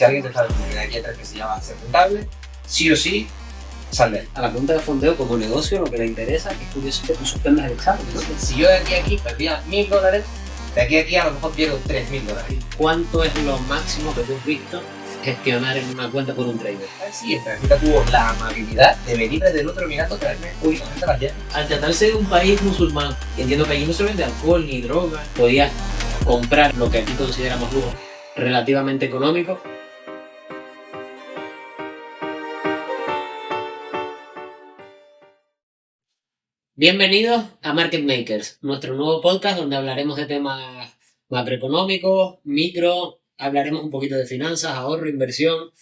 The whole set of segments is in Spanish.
Si alguien te está diciendo que de aquí a 3 meses ya va a ser rentable, sí o sí, sal de él. A la pregunta de fondeo como negocio, lo que le interesa, que es curioso que tú suspendas el examen, ¿no? Si yo de aquí a aquí perdía $1.000, de aquí a aquí a lo mejor pierdo $3.000. ¿Cuánto es lo máximo que tú has visto gestionar en una cuenta por un trader? Así es, Tarjeta tuvo la amabilidad de venir desde el otro Emirato a traerme únicamente las llaves. Al tratarse de un país musulmán, entiendo que allí no se vende alcohol ni droga, podías comprar lo que aquí consideramos lujo relativamente económico. Bienvenidos a Market Makers, nuestro nuevo podcast donde hablaremos de temas macroeconómicos, micro, hablaremos un poquito de finanzas, ahorro, inversión.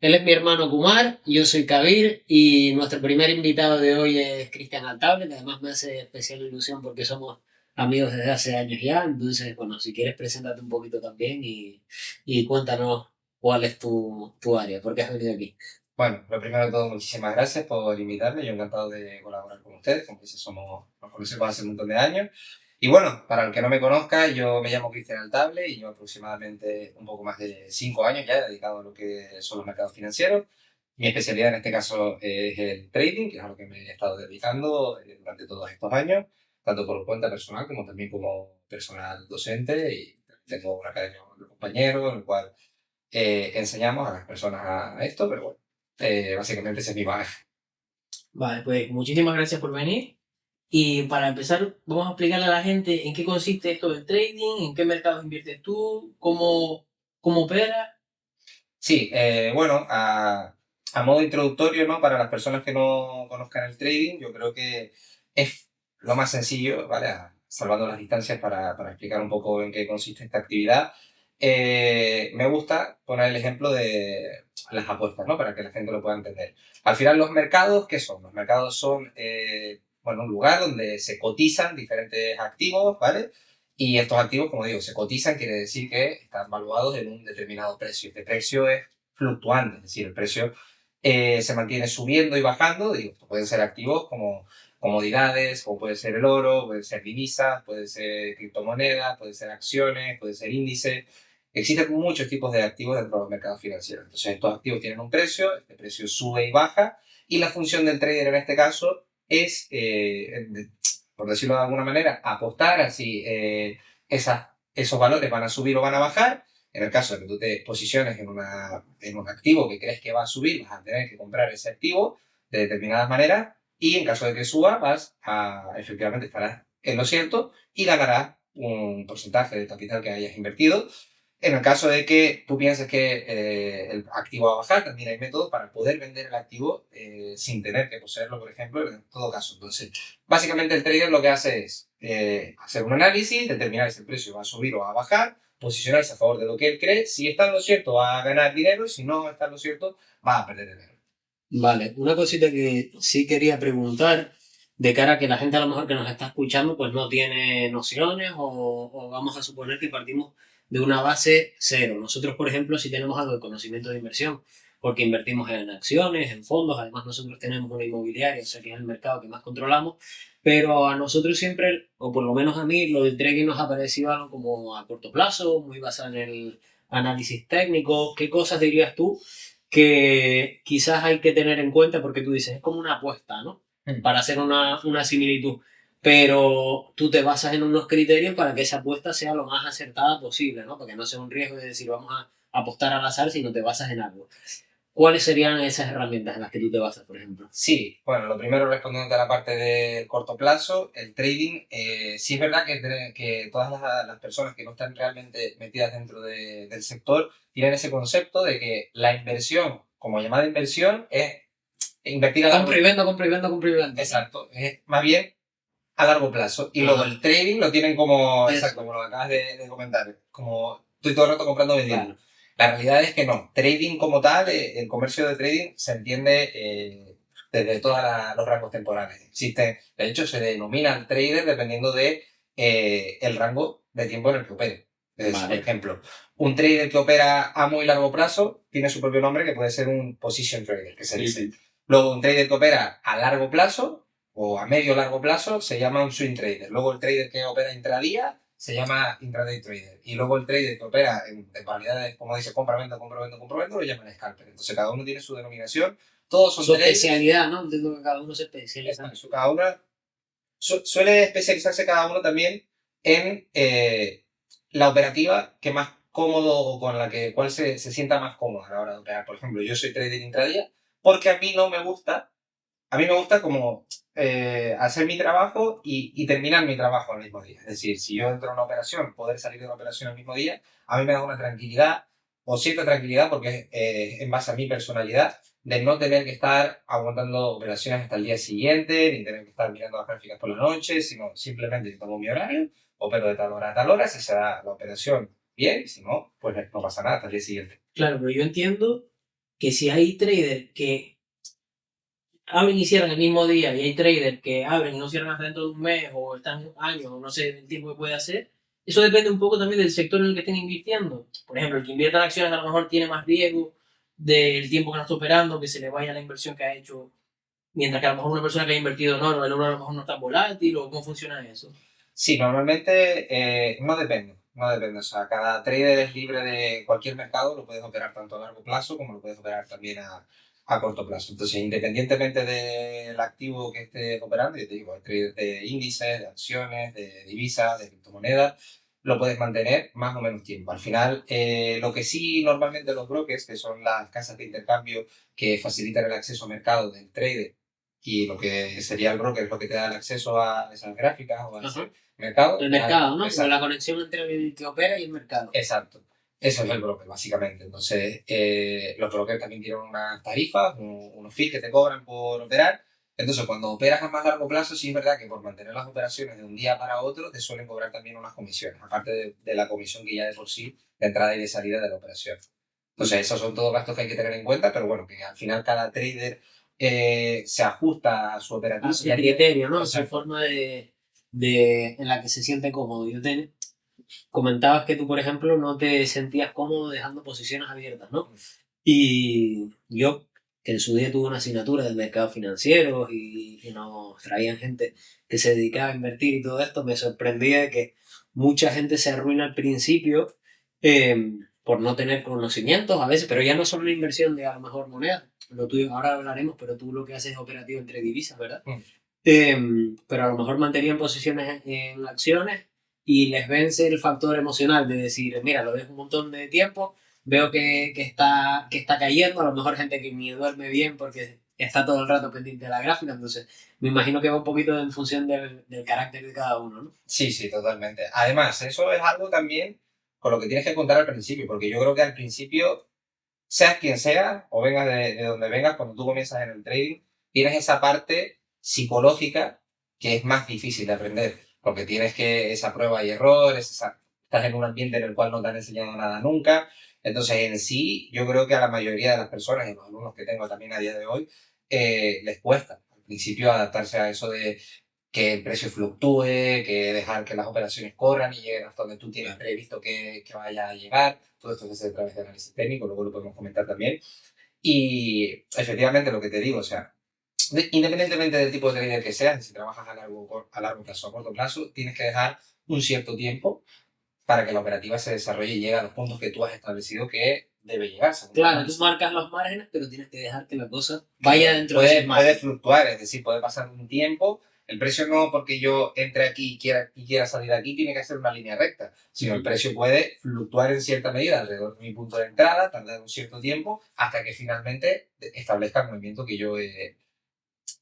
Él es mi hermano Kumar, yo soy Kabir y nuestro primer invitado de hoy es Cristian Altable, que además me hace especial ilusión porque somos amigos desde hace años ya. Entonces, bueno, si quieres preséntate un poquito también y cuéntanos cuál es tu área, por qué has venido aquí. Bueno, lo primero de todo, muchísimas gracias por invitarme. Yo encantado de colaborar con ustedes. Como dices, nos conocemos hace un montón de años. Y bueno, para el que no me conozca, yo me llamo Cristian Altable y llevo aproximadamente un poco más de 5 años ya dedicado a lo que son los mercados financieros. Mi especialidad en este caso es el trading, que es a lo que me he estado dedicando durante todos estos años, tanto por cuenta personal como también como personal docente. Y tengo una academia de compañeros en el cual enseñamos a las personas a esto, pero bueno. Básicamente ese es mi bagaje. Vale, pues muchísimas gracias por venir. Y para empezar, vamos a explicarle a la gente en qué consiste esto del trading, en qué mercados inviertes tú, cómo opera. Sí, bueno, a modo introductorio, ¿no? Para las personas que no conozcan el trading, yo creo que es lo más sencillo, ¿vale? Salvando las distancias para explicar un poco en qué consiste esta actividad. Me gusta poner el ejemplo de las apuestas, ¿no? Para que la gente lo pueda entender. Al final, los mercados, ¿qué son? Los mercados son, bueno, un lugar donde se cotizan diferentes activos, ¿vale? Y estos activos, como digo, se cotizan, quiere decir que están valuados en un determinado precio. Este precio es fluctuante, es decir, el precio se mantiene subiendo y bajando. Digo, pueden ser activos como comodidades, como puede ser el oro, puede ser divisas, puede ser criptomonedas, puede ser acciones, puede ser índices. Existen muchos tipos de activos dentro de los mercados financieros. Entonces, estos activos tienen un precio, este precio sube y baja, y la función del trader en este caso es, por decirlo de alguna manera, apostar así esos valores van a subir o van a bajar. En el caso de que tú te posiciones en un activo que crees que va a subir, vas a tener que comprar ese activo de determinadas maneras, y en caso de que suba, efectivamente estarás en lo cierto y ganarás un porcentaje del capital que hayas invertido. En el caso de que tú pienses que el activo va a bajar, también hay métodos para poder vender el activo sin tener que poseerlo, por ejemplo, en todo caso. Entonces, básicamente el trader lo que hace es hacer un análisis, determinar si el precio va a subir o va a bajar, posicionarse a favor de lo que él cree. Si está en lo cierto, va a ganar dinero, y si no está en lo cierto, va a perder dinero. Vale, una cosita que sí quería preguntar, de cara a que la gente a lo mejor que nos está escuchando pues no tiene nociones o vamos a suponer que partimos de una base cero. Nosotros, por ejemplo, sí tenemos algo de conocimiento de inversión, porque invertimos en acciones, en fondos, además nosotros tenemos una inmobiliaria, o sea que es el mercado que más controlamos, pero a nosotros siempre, o por lo menos a mí, lo del trading nos ha parecido algo como a corto plazo, muy basado en el análisis técnico. ¿Qué cosas dirías tú que quizás hay que tener en cuenta? Porque tú dices, es como una apuesta, ¿no? Para hacer una similitud. Pero tú te basas en unos criterios para que esa apuesta sea lo más acertada posible, ¿no? Porque no sea un riesgo de decir, vamos a apostar al azar, sino te basas en algo. ¿Cuáles serían esas herramientas en las que tú te basas, por ejemplo? Sí, bueno, lo primero, respondiendo a la parte del corto plazo, el trading, sí es verdad que todas las personas que no están realmente metidas dentro del sector tienen ese concepto de que la inversión, como llamada inversión, es invertir a largo plazo. Compra y vendo. Exacto, es más bien a largo plazo. Y luego el trading lo tienen como, exacto, como lo acabas de comentar, como estoy todo el rato comprando y vendiendo. Claro. La realidad es que no. Trading como tal, el comercio de trading se entiende desde todos los rangos temporales. Existen, de hecho, se denominan trader dependiendo de el rango de tiempo en el que opere. Por ejemplo, un trader que opera a muy largo plazo tiene su propio nombre, que puede ser un position trader, que se dice. Luego, un trader que opera a largo plazo o a medio largo plazo se llama un swing trader. Luego, el trader que opera intradía se llama intraday trader. Y luego el trader que opera en variedades, como dice, compra-venta, compra-venta, compra-venta, lo llaman scalper. Entonces cada uno tiene su denominación, todos son Su traders. especialidad, ¿no? Entiendo que cada uno se especializa. Eso, cada una suele especializarse cada uno también en la operativa que más cómodo o con la que cual se sienta más cómodo a la hora de operar. Por ejemplo, yo soy trader intradía porque a mí me gusta como hacer mi trabajo y terminar mi trabajo al mismo día. Es decir, si yo entro a una operación, poder salir de una operación al mismo día, a mí me da una tranquilidad o cierta tranquilidad porque es en base a mi personalidad de no tener que estar aguantando operaciones hasta el día siguiente, ni tener que estar mirando las gráficas por la noche, sino simplemente yo tomo mi horario, opero de tal hora a tal hora, si se da la operación bien, y si no, pues no pasa nada hasta el día siguiente. Claro, pero yo entiendo que si hay traders que abren y cierran el mismo día y hay traders que abren y no cierran hasta dentro de un mes o están años o no sé el tiempo que puede hacer, eso depende un poco también del sector en el que estén invirtiendo. Por ejemplo, el que invierta en acciones a lo mejor tiene más riesgo del tiempo que no está operando, que se le vaya la inversión que ha hecho, mientras que a lo mejor una persona que ha invertido no, el euro a lo mejor no está volátil o cómo funciona eso. Sí, normalmente no depende, no depende. O sea, cada trader es libre de cualquier mercado, lo puedes operar tanto a largo plazo como lo puedes operar también a corto plazo. Entonces, independientemente del activo que estés operando, yo te digo, hay traders de índices, de acciones, de divisas, de criptomonedas, lo puedes mantener más o menos tiempo. Al final, lo que sí normalmente los brokers, que son las casas de intercambio que facilitan el acceso a mercado del trader, y lo que sería el broker es lo que te da el acceso a esas gráficas o a ese mercado. El mercado, ¿no? Exacto. La conexión entre el que opera y el mercado. Exacto. Eso es el broker, básicamente. Entonces, los brokers también tienen unas tarifas, unos fees que te cobran por operar. Entonces, cuando operas a más largo plazo, sí es verdad que por mantener las operaciones de un día para otro, te suelen cobrar también unas comisiones, aparte de la comisión que ya de por sí, de entrada y de salida de la operación. Entonces, esos son todos gastos que hay que tener en cuenta, pero bueno, que al final cada trader se ajusta a su operativa. A su criterio, ¿no? A su Exacto. forma en la que se siente cómodo. Comentabas que tú, por ejemplo, no te sentías cómodo dejando posiciones abiertas, ¿no? Y yo, que en su día tuve una asignatura de mercados financieros y nos traían gente que se dedicaba a invertir y todo esto, me sorprendía de que mucha gente se arruina al principio por no tener conocimientos a veces, pero ya no solo una inversión de a lo mejor moneda, lo tuyo, ahora hablaremos, pero tú lo que haces es operativo entre divisas, ¿verdad? Pero a lo mejor mantenían posiciones en acciones y les vence el factor emocional de decir, mira, lo dejo un montón de tiempo, veo que está cayendo, a lo mejor gente que ni duerme bien porque está todo el rato pendiente de la gráfica, entonces me imagino que va un poquito en función del carácter de cada uno, ¿no? Sí, sí, totalmente. Además, eso es algo también con lo que tienes que contar al principio, porque yo creo que al principio, seas quien sea, o vengas de donde vengas, cuando tú comienzas en el trading, tienes esa parte psicológica que es más difícil de aprender, porque tienes que esa prueba y error, estás en un ambiente en el cual no te han enseñado nada nunca. Entonces, en sí, yo creo que a la mayoría de las personas, y los alumnos que tengo también a día de hoy, les cuesta al principio adaptarse a eso de que el precio fluctúe, que dejar que las operaciones corran y lleguen hasta donde tú tienes previsto que vaya a llegar. Todo esto se hace a través de análisis técnico, luego lo podemos comentar también. Y efectivamente lo que te digo, o sea, independientemente del tipo de trader que seas, si trabajas a largo plazo o a corto plazo, tienes que dejar un cierto tiempo para que la operativa se desarrolle y llegue a los puntos que tú has establecido que debe llegar. Claro, tú marcas los márgenes, pero tienes que dejar que la cosa vaya dentro de ese puede fluctuar, es decir, puede pasar un tiempo. El precio no porque yo entre aquí y quiera salir de aquí tiene que ser una línea recta, sino el precio puede fluctuar en cierta medida alrededor de mi punto de entrada, tardar un cierto tiempo, hasta que finalmente establezca el movimiento que yo he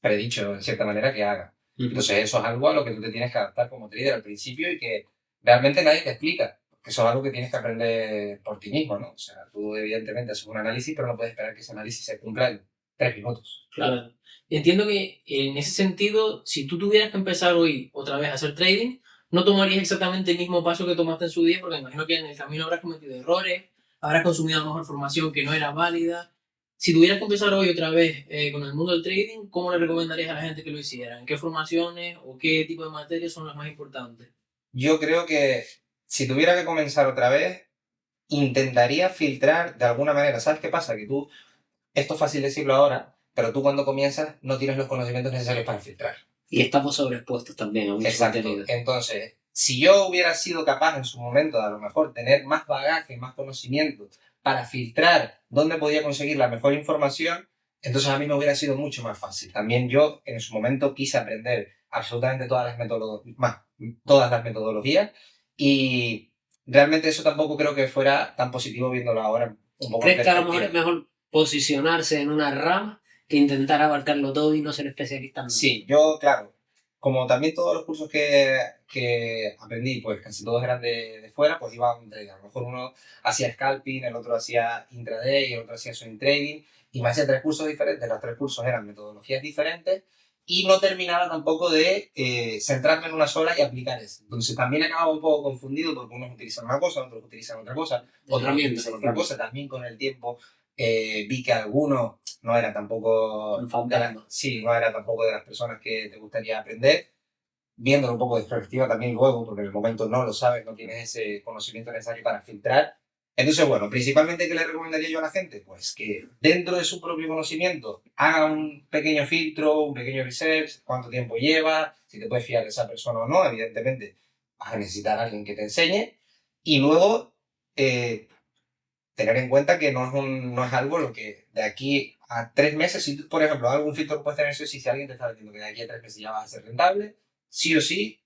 predicho, en cierta manera, que haga. Entonces eso es algo a lo que tú te tienes que adaptar como trader al principio y que realmente nadie te explica, porque eso es algo que tienes que aprender por ti mismo, ¿no? O sea, tú evidentemente haces un análisis, pero no puedes esperar que ese análisis se cumpla en 3 minutos. Claro. Entiendo que en ese sentido, si tú tuvieras que empezar hoy otra vez a hacer trading, no tomarías exactamente el mismo paso que tomaste en su día, porque me imagino que en el camino habrás cometido errores, habrás consumido a lo mejor formación que no era válida. Si tuvieras que empezar hoy otra vez con el mundo del trading, ¿cómo le recomendarías a la gente que lo hiciera? ¿En qué formaciones o qué tipo de materias son las más importantes? Yo creo que si tuviera que comenzar otra vez, intentaría filtrar de alguna manera. ¿Sabes qué pasa? Que tú, esto es fácil decirlo ahora, pero tú cuando comienzas no tienes los conocimientos necesarios para filtrar. Y estamos sobreexpuestos también a mucho Exacto. contenido. Entonces, si yo hubiera sido capaz en su momento de a lo mejor tener más bagaje, más conocimiento para filtrar dónde podía conseguir la mejor información, entonces a mí me hubiera sido mucho más fácil. También yo en su momento quise aprender absolutamente todas las metodologías y realmente eso tampoco creo que fuera tan positivo viéndolo ahora un poco en ¿Crees que a lo mejor perspectiva. es mejor posicionarse en una rama que intentar abarcarlo todo y no ser especialista en nada? Sí, yo, claro, como también todos los cursos que aprendí, pues casi todos eran de fuera, pues iba a un trader. A lo mejor uno hacía scalping, el otro hacía intraday, el otro hacía swing trading, y me hacía 3 cursos diferentes, los 3 cursos eran metodologías diferentes, y no terminaba tampoco de centrarme en una sola y aplicar esa. Entonces también acababa un poco confundido porque unos utilizan una cosa, otros utilizan otra cosa, otros Herramientas, utilizan otra cosa. También con el tiempo vi que algunos no era tampoco un fantasma. sí, no era tampoco de las personas que te gustaría aprender, viéndolo un poco de perspectiva también luego, porque en el momento no lo sabes, no tienes ese conocimiento necesario para filtrar. Entonces, bueno, principalmente, ¿qué le recomendaría yo a la gente? Pues que dentro de su propio conocimiento haga un pequeño filtro, un pequeño research, cuánto tiempo lleva, si te puedes fiar de esa persona o no, evidentemente vas a necesitar a alguien que te enseñe, y luego eh, tener en cuenta que no es algo lo que de aquí a 3 meses, si tú, por ejemplo, algún filtro que puedes tener, si alguien te está diciendo que de aquí a 3 meses ya vas a ser rentable, sí o sí,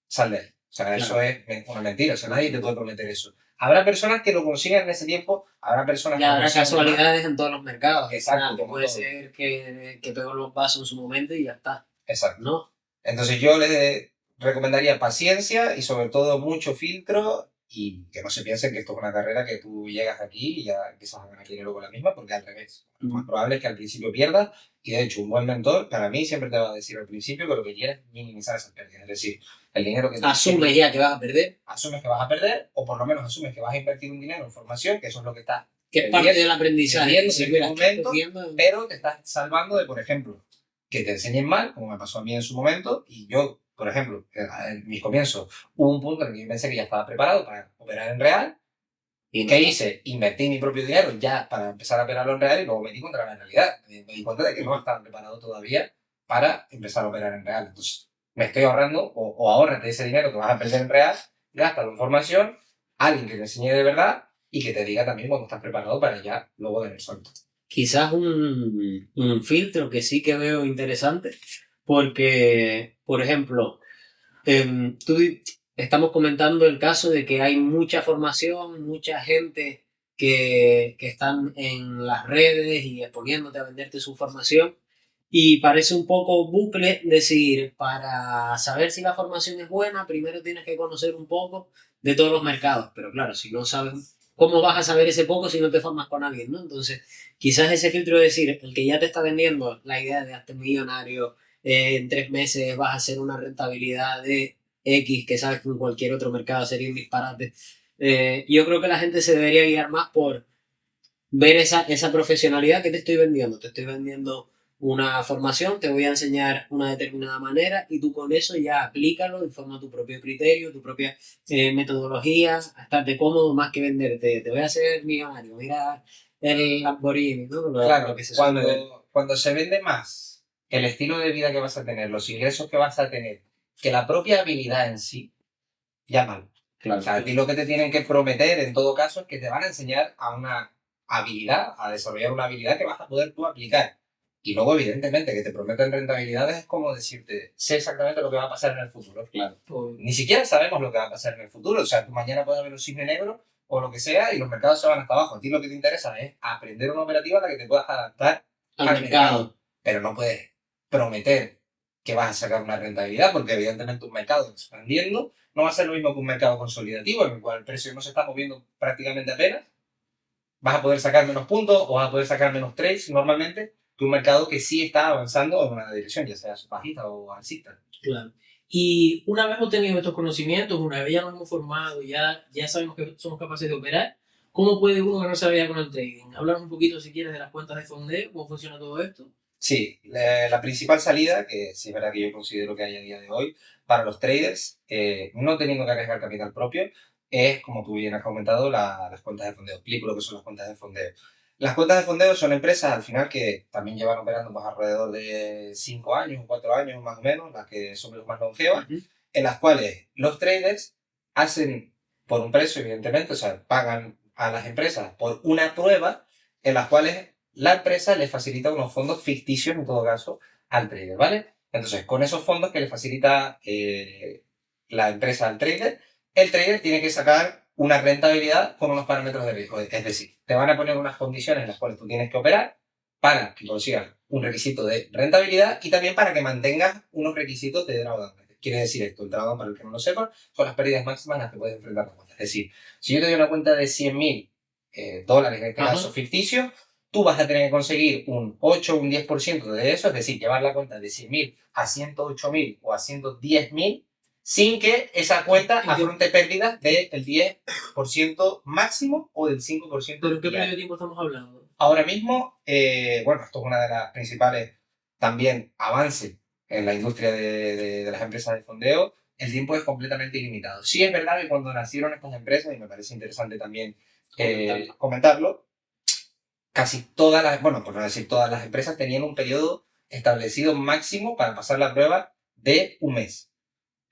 sal de ahí. O sea, Claro. eso es una mentira, o sea, nadie te puede prometer eso. Habrá personas que lo consigan en ese tiempo, habrá personas Y que lo habrá consigan más. casualidades en todos los mercados. Exacto, Nada, que como puede todo. ser que pegó los pasos en su momento y ya está, Exacto. ¿no? Entonces yo les recomendaría paciencia y sobre todo mucho filtro y que no se piensen que esto es una carrera que tú llegas aquí y ya empiezas a ganar dinero con la misma, porque al revés. Lo más probable es que al principio pierdas y de hecho un buen mentor para mí siempre te va a decir al principio que lo que quiere es minimizar esas pérdidas. Es decir, el dinero que Asumes ya que vas a perder, asumes que vas a perder o por lo menos asumes que vas a invertir un dinero en formación, que eso es lo que estás que es parte del aprendizaje. perdiendo Si en mira, este estás momento, perdiendo, pero te estás salvando de, por ejemplo, que te enseñen mal, como me pasó a mí en su momento, y yo, por ejemplo, en mis comienzos, hubo un punto en el que yo pensé que ya estaba preparado para operar en real. y no. ¿Qué hice? Invertí mi propio dinero ya para empezar a operarlo en real y luego me di contra la realidad. Me di cuenta de que no estaba preparado todavía para empezar a operar en real. Entonces, me estoy ahorrando o ahórrate ese dinero que vas a perder en real, gástalo en formación, alguien que te enseñe de verdad y que te diga también cuando estás preparado para ya luego dar el salto. Quizás un filtro que sí que veo interesante, porque, por ejemplo, estamos comentando el caso de que hay mucha formación, mucha gente que están en las redes y exponiéndote a venderte su formación. Y parece un poco bucle decir, para saber si la formación es buena, primero tienes que conocer un poco de todos los mercados. Pero claro, si no sabes, ¿cómo vas a saber ese poco si no te formas con alguien, ¿no? Entonces, quizás ese filtro de decir, el que ya te está vendiendo la idea de hazte millonario, en 3 meses vas a hacer una rentabilidad de X, que sabes que en cualquier otro mercado sería un disparate. Yo creo que la gente se debería guiar más por ver esa profesionalidad que te estoy vendiendo. Te estoy vendiendo una formación, te voy a enseñar una determinada manera y tú con eso ya aplícalo y forma tu propio criterio, tu propia metodología, estarte cómodo más que venderte. Te voy a hacer millonario, mira el Lamborghini, ¿no? Claro, Lo que se suele ver. cuando se vende más el estilo de vida que vas a tener, los ingresos que vas a tener, que la propia habilidad en sí, ya mal. Claro, O sea, a ti lo que te tienen que prometer en todo caso es que te van a enseñar a una habilidad, a desarrollar una habilidad que vas a poder tú aplicar. Y luego, evidentemente, que te prometen rentabilidades es como decirte, sé exactamente lo que va a pasar en el futuro. Claro. Pues, Ni siquiera sabemos lo que va a pasar en el futuro. O sea, tú mañana puedes ver un cisne negro o lo que sea y los mercados se van hasta abajo. A ti lo que te interesa es aprender una operativa a la que te puedas adaptar al mercado. pero no puedes prometer que vas a sacar una rentabilidad porque evidentemente un mercado expandiendo no va a ser lo mismo que un mercado consolidativo en el cual el precio no se está moviendo prácticamente apenas. Vas a poder sacar menos puntos o vas a poder sacar menos trades normalmente que un mercado que sí está avanzando en una dirección, ya sea bajista o alcista. claro. Y una vez obtenido estos conocimientos, una vez ya nos hemos formado, ya sabemos que somos capaces de operar, ¿cómo puede uno ganarse la vida con el trading? Háblanos un poquito, si quieres, de las cuentas de fondeo, cómo funciona todo esto. Sí, la principal salida, que sí es verdad que yo considero que hay a día de hoy, para los traders, no teniendo que arriesgar capital propio, es, como tú bien has comentado, las cuentas de fondeo. Explico lo que son las cuentas de fondeo. Las cuentas de fondeo son empresas al final que también llevan operando pues, alrededor de 5 años o 4 años más o menos, las que son las más longevas, en las cuales los traders hacen por un precio, evidentemente, o sea, pagan a las empresas por una prueba en las cuales la empresa le facilita unos fondos ficticios, en todo caso, al trader, ¿vale? Entonces, con esos fondos que le facilita la empresa al trader, el trader tiene que sacar una rentabilidad con unos parámetros de riesgo. Es decir, te van a poner unas condiciones en las cuales tú tienes que operar para que consigas un requisito de rentabilidad y también para que mantengas unos requisitos de drawdown. Quiere decir esto, el drawdown, para el que no lo sepa, son las pérdidas máximas a las que puedes enfrentar la cuenta. Es decir, si yo te doy una cuenta de 100.000 dólares, en este caso ficticio, tú vas a tener que conseguir un 8 o un 10% de eso, es decir, llevar la cuenta de 100.000 a 108.000 o a 110.000 sin que esa cuenta afronte pérdidas del 10% máximo o del 5%. ¿Pero en qué periodo de tiempo estamos hablando? Ahora mismo, bueno, esto es una de las principales también avances en la industria de las empresas de fondeo. El tiempo es completamente ilimitado. Sí es verdad que cuando nacieron estas empresas, y me parece interesante también comentarlo, casi todas las, bueno, por no decir todas las empresas, tenían un periodo establecido máximo para pasar la prueba de un mes.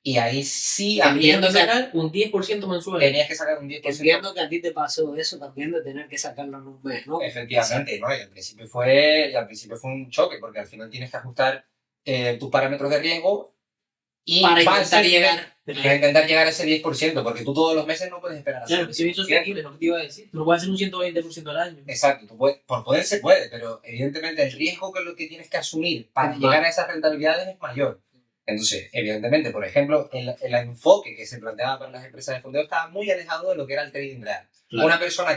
Y ahí sí Tenías que sacar un 10% mensual. Tenías que sacar un 10%. Entiendo que a ti te pasó eso también de tener que sacarlo en un mes, ¿no? Efectivamente, ¿no? Y al principio fue un choque, porque al final tienes que ajustar tus parámetros de riesgo y para intentar llegar a ese 10%, porque tú todos los meses no puedes esperar a claro, que si eso es sostenible, lo que te iba a decir. Tú no puedes hacer un 120% al año. Exacto, tú puedes, por poder se puede, pero evidentemente el riesgo que lo que tienes que asumir para llegar a esas rentabilidades es mayor. Entonces, evidentemente, por ejemplo, el enfoque que se planteaba para las empresas de fondeo estaba muy alejado de lo que era el trading real. Claro. Una persona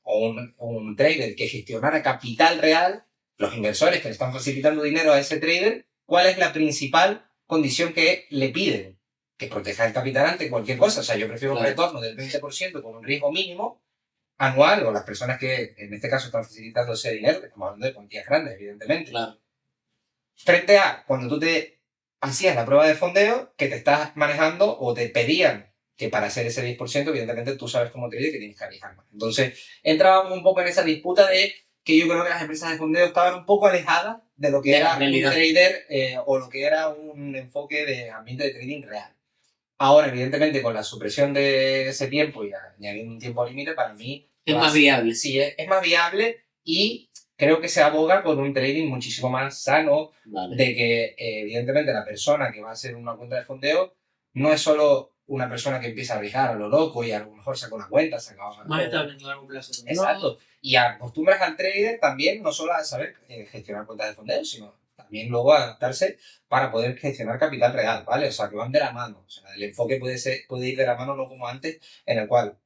o un trader que gestionara capital real, los inversores que le están facilitando dinero a ese trader, ¿cuál es la principal condición que le piden? Que proteja el capital ante cualquier cosa. O sea, yo prefiero un retorno del 20% con un riesgo mínimo anual, o las personas que en este caso están facilitando ese dinero, que estamos hablando de cuantías grandes, evidentemente. Claro. Frente a cuando tú te hacías la prueba de fondeo, que te estás manejando o te pedían que para hacer ese 10%, evidentemente tú sabes como trader que tienes que arriesgar más. Entonces, entrábamos un poco en esa disputa de que yo creo que las empresas de fondeo estaban un poco alejadas de lo que era un trader o lo que era un enfoque de ambiente de trading real. Ahora, evidentemente, con la supresión de ese tiempo y añadiendo un tiempo límite, para mí es más viable. Sí, es más viable y creo que se aboga por un trading muchísimo más sano, de que evidentemente la persona que va a hacer una cuenta de fondeo no es solo una persona que empieza a arriesgar a lo loco y a lo mejor saca una cuenta, más estable en largo plazo. Exacto. Y acostumbras al trader también no solo a saber gestionar cuentas de fondeo, sino también luego a adaptarse para poder gestionar capital real, ¿vale? O sea, que van de la mano. O sea, el enfoque puede ir de la mano, no como antes, en el cual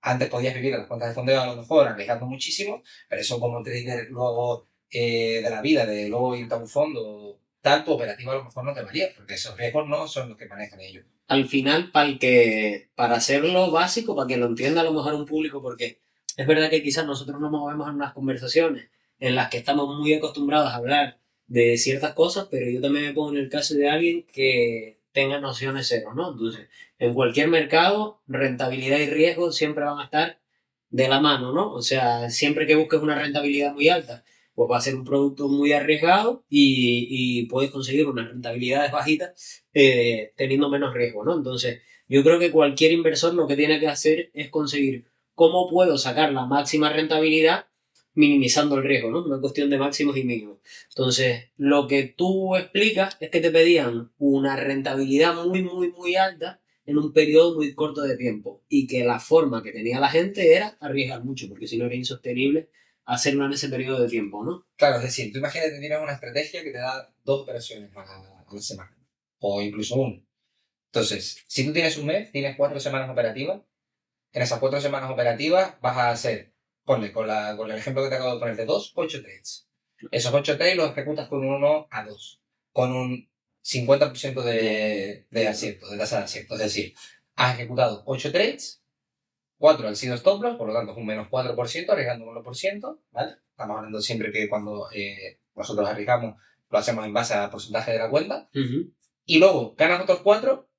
antes podías vivir en las cuentas de fondeo a lo mejor arriesgando muchísimo, pero eso como trader luego de la vida, de luego irte a un fondo, tal, tu operativa a lo mejor no te valía, porque esos riesgos no son los que manejan ellos. Al final, para hacerlo básico, para que lo entienda a lo mejor un público, porque es verdad que quizás nosotros nos movemos en unas conversaciones en las que estamos muy acostumbrados a hablar de ciertas cosas, pero yo también me pongo en el caso de alguien que tenga nociones cero, ¿no? Entonces, en cualquier mercado, rentabilidad y riesgo siempre van a estar de la mano, ¿no? O sea, siempre que busques una rentabilidad muy alta, pues va a ser un producto muy arriesgado y puedes conseguir unas rentabilidades bajitas teniendo menos riesgo, ¿no? Entonces, yo creo que cualquier inversor lo que tiene que hacer es conseguir cómo puedo sacar la máxima rentabilidad minimizando el riesgo, ¿no? Una cuestión de máximos y mínimos. Entonces, lo que tú explicas es que te pedían una rentabilidad muy, muy, muy alta en un periodo muy corto de tiempo y que la forma que tenía la gente era arriesgar mucho, porque si no era insostenible hacerlo en ese periodo de tiempo, ¿no? Claro, es decir, tú imagínate que tienes una estrategia que te da 2 operaciones a la semana, o incluso 1. Entonces, si tú tienes un mes, tienes 4 semanas operativas, en esas 4 semanas operativas vas a hacer, ponle, con el ejemplo que te acabo de poner de 8 trades. Esos 8 trades los ejecutas con un 1 a 2, con un 50% de acierto, de tasa de acierto. Es decir, has ejecutado 8 trades, 4 han sido stop loss, por lo tanto es un menos 4%, arriesgando un 1%, ¿vale? Estamos hablando siempre que cuando nosotros arriesgamos lo hacemos en base al porcentaje de la cuenta. Y luego ganas otros 4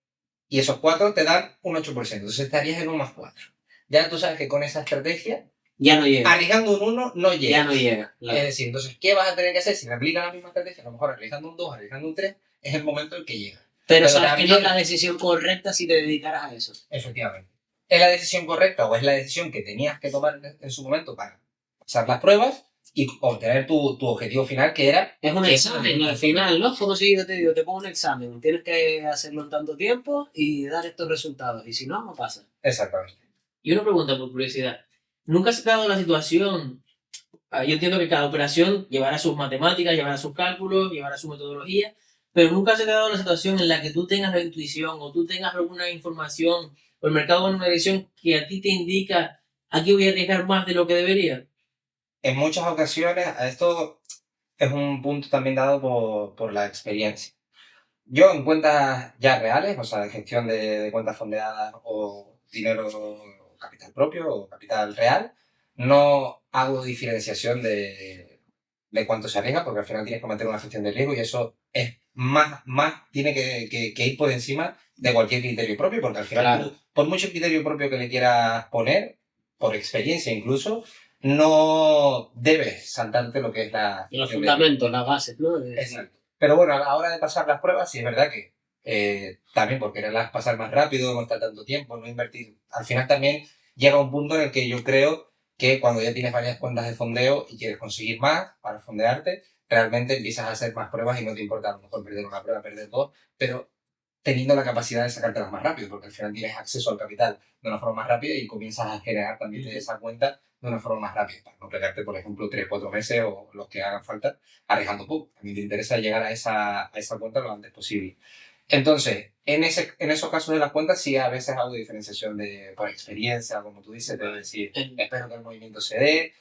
y esos 4 te dan un 8%. Entonces estarías en un más 4. Ya tú sabes que con esa estrategia, ya no llega. Arriesgando un 1 no llega. Ya no llega. Claro. Es decir, entonces, ¿qué vas a tener que hacer? Si replicas la misma estrategia, a lo mejor arriesgando un 2, arriesgando un 3, es el momento en que llega. Pero sabes que también, no es la decisión correcta si te dedicaras a eso. efectivamente, ¿es la decisión correcta o es la decisión que tenías que tomar en su momento para pasar las pruebas y obtener tu objetivo final, que era... Es un que- examen al final, ¿no? Como si yo te digo, te pongo un examen, tienes que hacerlo en tanto tiempo y dar estos resultados. Y si no, no pasa. Exactamente. Y una pregunta por curiosidad. ¿Nunca se te ha dado la situación? Yo entiendo que cada operación llevará sus matemáticas, llevará sus cálculos, llevará su metodología, pero nunca se te ha dado la situación en la que tú tengas la intuición o tú tengas alguna información o el mercado va en una dirección que a ti te indica aquí voy a arriesgar más de lo que debería. En muchas ocasiones, esto es un punto también dado por la experiencia. Yo en cuentas ya reales, o sea, de gestión de cuentas fondeadas o dinero capital propio o capital real, no hago diferenciación de cuánto se arriesga, porque al final tienes que mantener una gestión de riesgo y eso es tiene que ir por encima de cualquier criterio propio, porque al final Claro. tú, por mucho criterio propio que le quieras poner, por experiencia incluso, no debes saltarte lo que es la Los gestión de fundamentos, las bases, ¿no? Exacto. Pero bueno, a la hora de pasar las pruebas, sí es verdad que también por quererlas pasar más rápido, no estar tanto tiempo, no invertir. Al final también llega un punto en el que yo creo que cuando ya tienes varias cuentas de fondeo y quieres conseguir más para fondearte, realmente empiezas a hacer más pruebas y no te importa a lo mejor perder una prueba, perder dos, pero teniendo la capacidad de sacártelas más rápido, porque al final tienes acceso al capital de una forma más rápida y comienzas a generar también de esa cuenta de una forma más rápida, para no pegarte, por ejemplo, 3 4 meses o los que hagan falta arriesgando poco. A mí te interesa llegar a esa cuenta lo antes posible. Entonces, en esos casos de las cuentas sí a veces hago diferenciación por experiencia, como tú dices, de decir, espero que el movimiento se dé,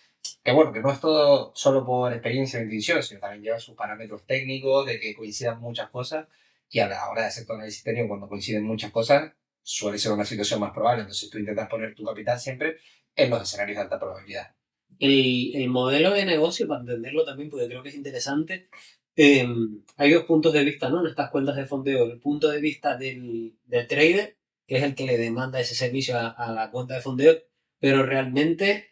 que bueno, que no es todo solo por experiencia o intuición, sino también lleva sus parámetros técnicos, de que coincidan muchas cosas, y a la hora de hacer tu análisis técnico, cuando coinciden muchas cosas, suele ser una situación más probable, entonces tú intentas poner tu capital siempre en los escenarios de alta probabilidad. El modelo de negocio, para entenderlo también, porque creo que es interesante, hay dos puntos de vista, ¿no? En estas cuentas de fondeo. El punto de vista del trader, que es el que le demanda ese servicio a la cuenta de fondeo, pero realmente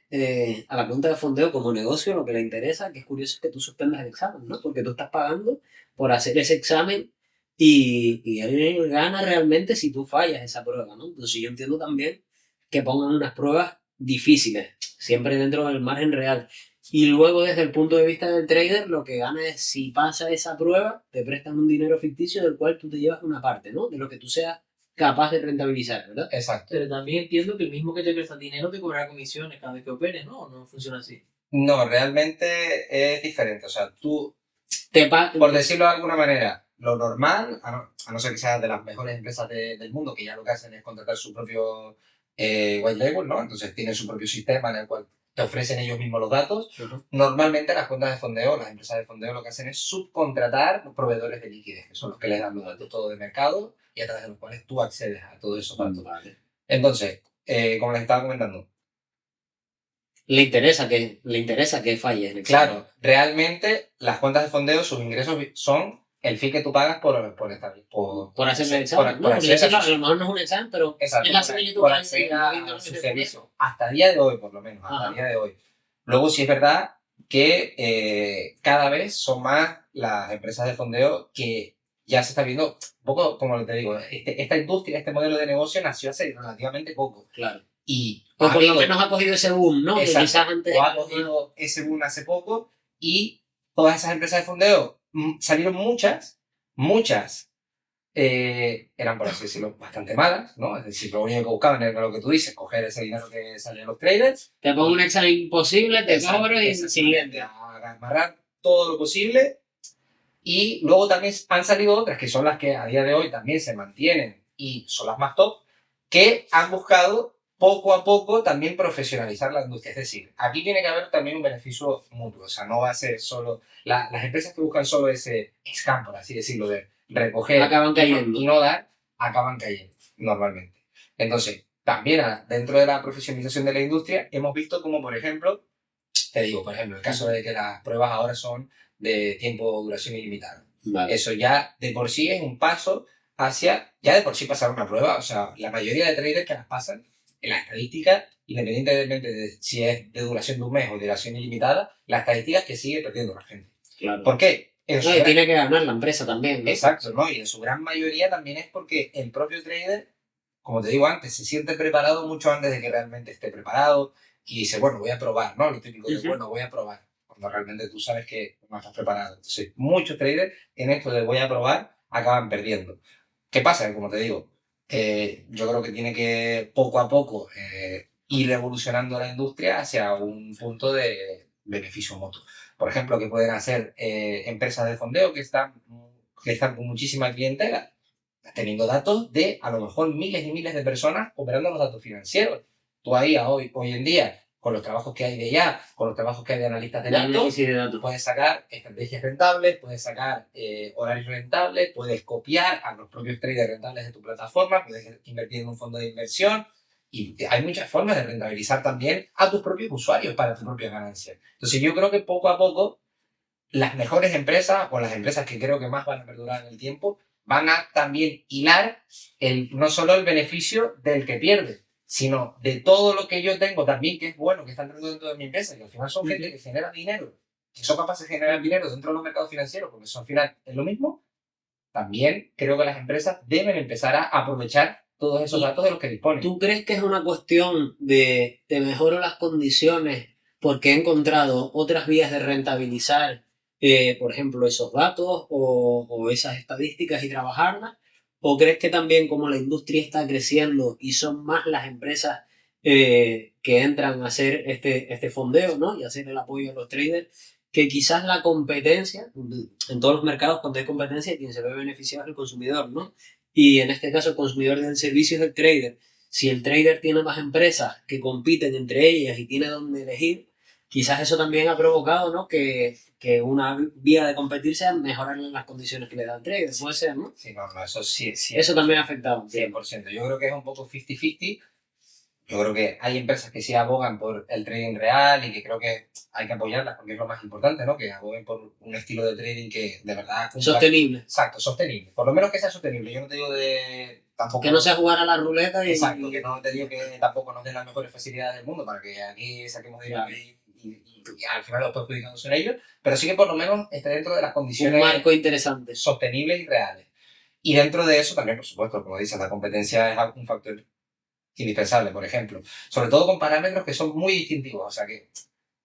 a la cuenta de fondeo como negocio lo que le interesa, que es curioso, es que tú suspendas el examen, ¿no? Porque tú estás pagando por hacer ese examen y él gana realmente si tú fallas esa prueba, ¿no? Entonces yo entiendo también que pongan unas pruebas difíciles, siempre dentro del margen real. Y luego, desde el punto de vista del trader, lo que gana es si pasa esa prueba, te prestan un dinero ficticio del cual tú te llevas una parte, ¿no? De lo que tú seas capaz de rentabilizar, ¿verdad? Exacto. Pero también entiendo que el mismo que te presta dinero te cobrará comisiones cada vez que operes, ¿no? ¿O no funciona así? No, realmente es diferente. O sea, tú, Te pa- por decirlo de alguna manera, lo normal, a no ser que seas de las mejores empresas del mundo, que ya lo que hacen es contratar su propio white label, ¿no? Entonces tienen su propio sistema en el cual te ofrecen ellos mismos los datos. Ujú. Normalmente las cuentas de fondeo, las empresas de fondeo lo que hacen es subcontratar los proveedores de liquidez, que son los que les dan los datos todo de mercado y a través de los cuales tú accedes a todos esos datos. Vale. Entonces, como les estaba comentando, Le interesa que falle el examen. claro, realmente las cuentas de fondeo, sus ingresos son el fee que tú pagas Por hacer el examen, ¿no? por Porque acceder eso, a a lo mejor no es un examen, pero exacto, es la similitud por que hay acceder viendo a lo que su se servicio. Hasta el día de hoy, por lo menos, hasta Ajá. el día de hoy. Luego sí es verdad que cada vez son más las empresas de fondeo que ya se está viendo, un poco como te digo, esta industria, este modelo de negocio nació hace relativamente poco. Claro. Y O ha por lo habido- menos ha cogido ese boom, ¿no? Que Exacto. quizás antes. O ha cogido ese boom hace poco y todas esas empresas de fondeo salieron muchas eran, por así decirlo, bastante malas, ¿no? Es decir, lo único que buscaban era lo que tú dices, coger ese dinero que salían los traders. Te pongo un examen imposible, te Exacto, cobro y el exactamente, siguiente. a amarrar todo lo posible. Y luego también han salido otras, que son las que a día de hoy también se mantienen y son las más top, que han buscado poco a poco también profesionalizar la industria. Es decir, aquí tiene que haber también un beneficio mutuo. O sea, no va a ser solo... las empresas que buscan solo ese scam, por así decirlo, de recoger Acaban cayendo. y no dar, acaban cayendo normalmente. Entonces, también dentro de la profesionalización de la industria, hemos visto como, por ejemplo, te digo, por ejemplo, el caso de que las pruebas ahora son de tiempo, duración ilimitada. Vale. Eso ya de por sí es un paso hacia, ya de por sí pasar una prueba, o sea, la mayoría de traders que las pasan, en la estadística, independientemente de si es de duración de un mes o de duración ilimitada, la estadística es que sigue perdiendo la gente. Claro. ¿Por qué? En su No, y gran- tiene que ganar la empresa también, ¿no? Exacto, ¿no? Y en su gran mayoría también es porque el propio trader, como te digo antes, se siente preparado mucho antes de que realmente esté preparado y dice, bueno, voy a probar, ¿no? Lo típico de, Ujú. bueno, voy a probar, cuando realmente tú sabes que no estás preparado. Entonces, muchos traders en esto de voy a probar acaban perdiendo. ¿Qué pasa? Que, como te digo, yo creo que tiene que poco a poco ir evolucionando la industria hacia un punto de beneficio mutuo. Por ejemplo, que pueden hacer empresas de fondeo que están con muchísima clientela, teniendo datos de a lo mejor miles y miles de personas operando los datos financieros. Tú ahí, hoy en día, con los trabajos que hay de ya, con los trabajos que hay de analistas de De datos, análisis de datos. puedes sacar estrategias rentables, puedes sacar horarios rentables, puedes copiar a los propios traders rentables de tu plataforma, puedes invertir en un fondo de inversión y hay muchas formas de rentabilizar también a tus propios usuarios para tu propia ganancia. Entonces yo creo que poco a poco las mejores empresas o las empresas que creo que más van a perdurar en el tiempo van a también hilar no solo el beneficio del que pierde, sino de todo lo que yo tengo también que es bueno, que está entrando dentro de mi empresa, que al final son gente que genera dinero, que son capaces de generar dinero dentro de los mercados financieros, porque eso al final es lo mismo. También creo que las empresas deben empezar a aprovechar todos esos datos de los que disponen. ¿Tú crees que es una cuestión de te mejoro las condiciones porque he encontrado otras vías de rentabilizar, por ejemplo, esos datos o esas estadísticas y trabajarlas? ¿O crees que también como la industria está creciendo y son más las empresas que entran a hacer este fondeo, ¿no? Y hacer el apoyo a los traders, que quizás la competencia, en todos los mercados cuando hay competencia, quien se ve beneficiado es el consumidor, ¿no? Y en este caso el consumidor del servicio es el trader. Si el trader tiene más empresas que compiten entre ellas y tiene donde elegir, quizás eso también ha provocado, ¿no? Que una vía de competir sea mejorarle las condiciones que le da el trader. Puede ser, ¿no? Sí, no, eso sí, Eso también ha afectado. 100%. Yo creo que es un poco 50-50. Yo creo que hay empresas que sí abogan por el trading real y que creo que hay que apoyarlas porque es lo más importante, ¿no? Que aboguen por un estilo de trading que de verdad cumpla. Sostenible. Exacto, sostenible. Por lo menos que sea sostenible. Yo no te digo de tampoco. Que no sea jugar a la ruleta y... Exacto, que no te digo que tampoco nos den las mejores facilidades del mundo para que aquí saquemos dinero Claro. y al final los perjudicados son ellos, pero sí que por lo menos esté dentro de las Un condiciones marco interesante. sostenibles y reales. Y dentro de eso también, por supuesto, como dices, la competencia es un factor indispensable, por ejemplo. Sobre todo con parámetros que son muy distintivos. O sea que,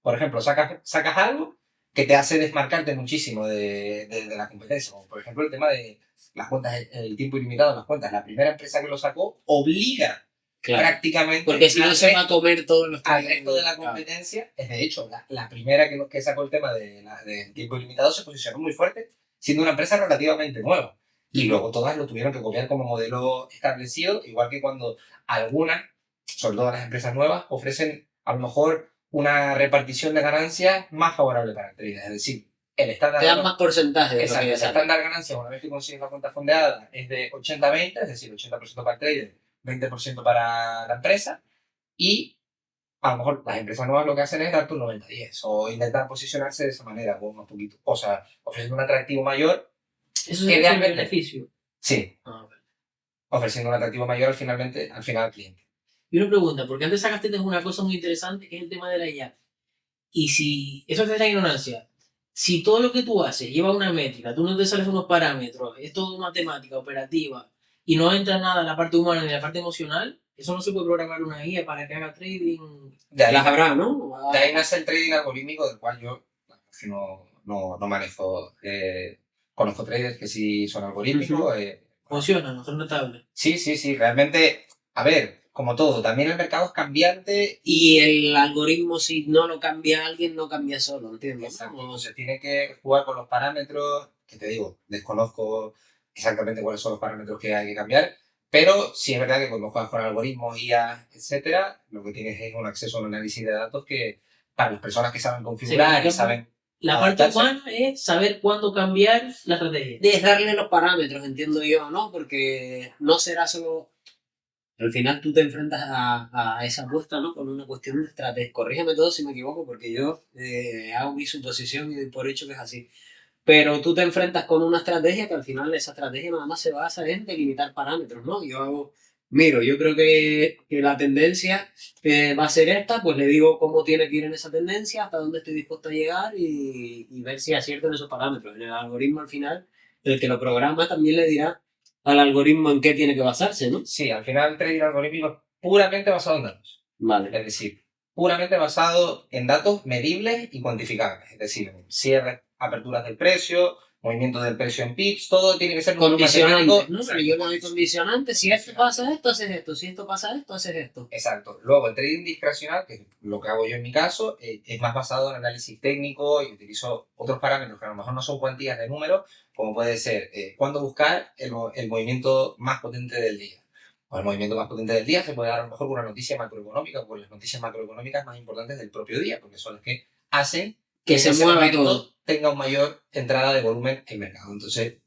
por ejemplo, sacas algo que te hace desmarcarte muchísimo de la competencia. Como por ejemplo el tema de las cuentas, el tiempo ilimitado en las cuentas. La primera empresa que lo sacó obliga prácticamente porque si no se va a comer todos los al resto de la competencia. Es de hecho, la primera que sacó el tema del tiempo ilimitado se posicionó muy fuerte, siendo una empresa relativamente nueva. Y luego todas lo tuvieron que copiar como modelo establecido, igual que cuando algunas, sobre todo las empresas nuevas, ofrecen a lo mejor una repartición de ganancias más favorable para el trader. Es decir, el estándar... Te dan más porcentaje. Exacto, el estándar ganancia una vez que consigues la cuenta fondeada es de 80-20, es decir, 80% para el trader, 20% para la empresa. Y a lo mejor las empresas nuevas lo que hacen es darte un 90-10 o intentar posicionarse de esa manera, o un poquito. O sea, ofreciendo un atractivo mayor. Eso es el beneficio. Sí. Ofreciendo un atractivo mayor al final al cliente. Y una pregunta, porque antes sacaste de una cosa muy interesante que es el tema de la IA. Y si, eso es la ignorancia, si todo lo que tú haces lleva una métrica, tú no te sales unos parámetros, es todo matemática, operativa, y no entra nada en la parte humana ni en la parte emocional, eso no se puede programar una IA para que haga trading. De ahí, las habrá, ¿no? De ahí nace el trading algorítmico, del cual yo no manejo. Conozco traders que sí son algorítmicos. Funciona, no son rentables. Sí, realmente, a ver, como todo, también el mercado es cambiante y el algoritmo, si no lo cambia alguien, no cambia solo, ¿entiendes? Exacto, entonces tiene que jugar con los parámetros, que te digo, desconozco exactamente cuáles son los parámetros que hay que cambiar, pero sí es verdad que cuando juegas con algoritmos, IA, etcétera, lo que tienes es un acceso a un análisis de datos que para las personas que saben configurar y saben... La parte humana es saber cuándo cambiar la estrategia. Es darle los parámetros, entiendo yo, ¿no? Porque no será solo... Al final tú te enfrentas a esa apuesta, ¿no? Con una cuestión de estrategia. Corrígeme todo si me equivoco, porque yo hago mi suposición y doy por hecho que es así. Pero tú te enfrentas con una estrategia que al final esa estrategia nada más se basa en delimitar parámetros, ¿no? Yo hago miro, yo creo que la tendencia va a ser esta, pues le digo cómo tiene que ir en esa tendencia, hasta dónde estoy dispuesto a llegar y ver si acierto en esos parámetros. En el algoritmo al final, el que lo programa también le dirá al algoritmo en qué tiene que basarse, ¿no? Sí, al final el trading algorítmico es puramente basado en datos. Vale. Es decir, puramente basado en datos medibles y cuantificables. Es decir, cierres, aperturas del precio, movimientos del precio en pips, todo tiene que ser número Condicionantes, matemático. ¿no? Pero yo le doy condicionantes. Si esto pasa esto, haces esto. Si esto pasa esto, haces esto. Exacto. Luego, el trading discrecional, que es lo que hago yo en mi caso, es más basado en análisis técnico y utilizo otros parámetros que a lo mejor no son cuantías de números, como puede ser cuándo buscar el movimiento más potente del día. O el movimiento más potente del día se puede dar a lo mejor con una noticia macroeconómica o con las noticias macroeconómicas más importantes del propio día, porque son las que hacen Que se ese mueva momento todo. tenga una mayor entrada de volumen en mercado. Entonces,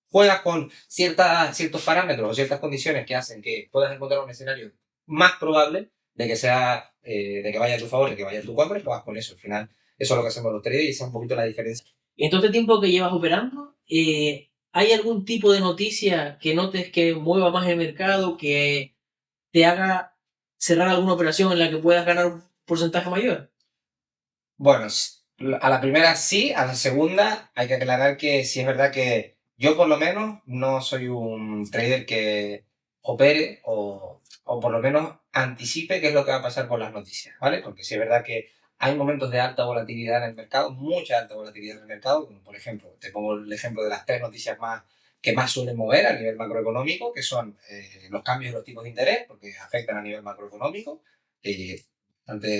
juegas con ciertos parámetros o ciertas condiciones que hacen que puedas encontrar un escenario más probable de que sea, de que vaya a tu favor, de que vaya a tu contra, y juegas con eso. Al final, eso es lo que hacemos los traders y esa es un poquito la diferencia. Y en todo este tiempo que llevas operando, ¿hay algún tipo de noticia que notes que mueva más el mercado, que te haga cerrar alguna operación en la que puedas ganar un porcentaje mayor? Bueno, a la primera sí, a la segunda hay que aclarar que sí es verdad que yo por lo menos no soy un trader que opere o por lo menos anticipe qué es lo que va a pasar con las noticias, ¿vale? Porque sí es verdad que hay momentos de alta volatilidad en el mercado, mucha alta volatilidad en el mercado, como por ejemplo, te pongo el ejemplo de las tres noticias que más suelen mover a nivel macroeconómico, que son los cambios de los tipos de interés, porque afectan a nivel macroeconómico.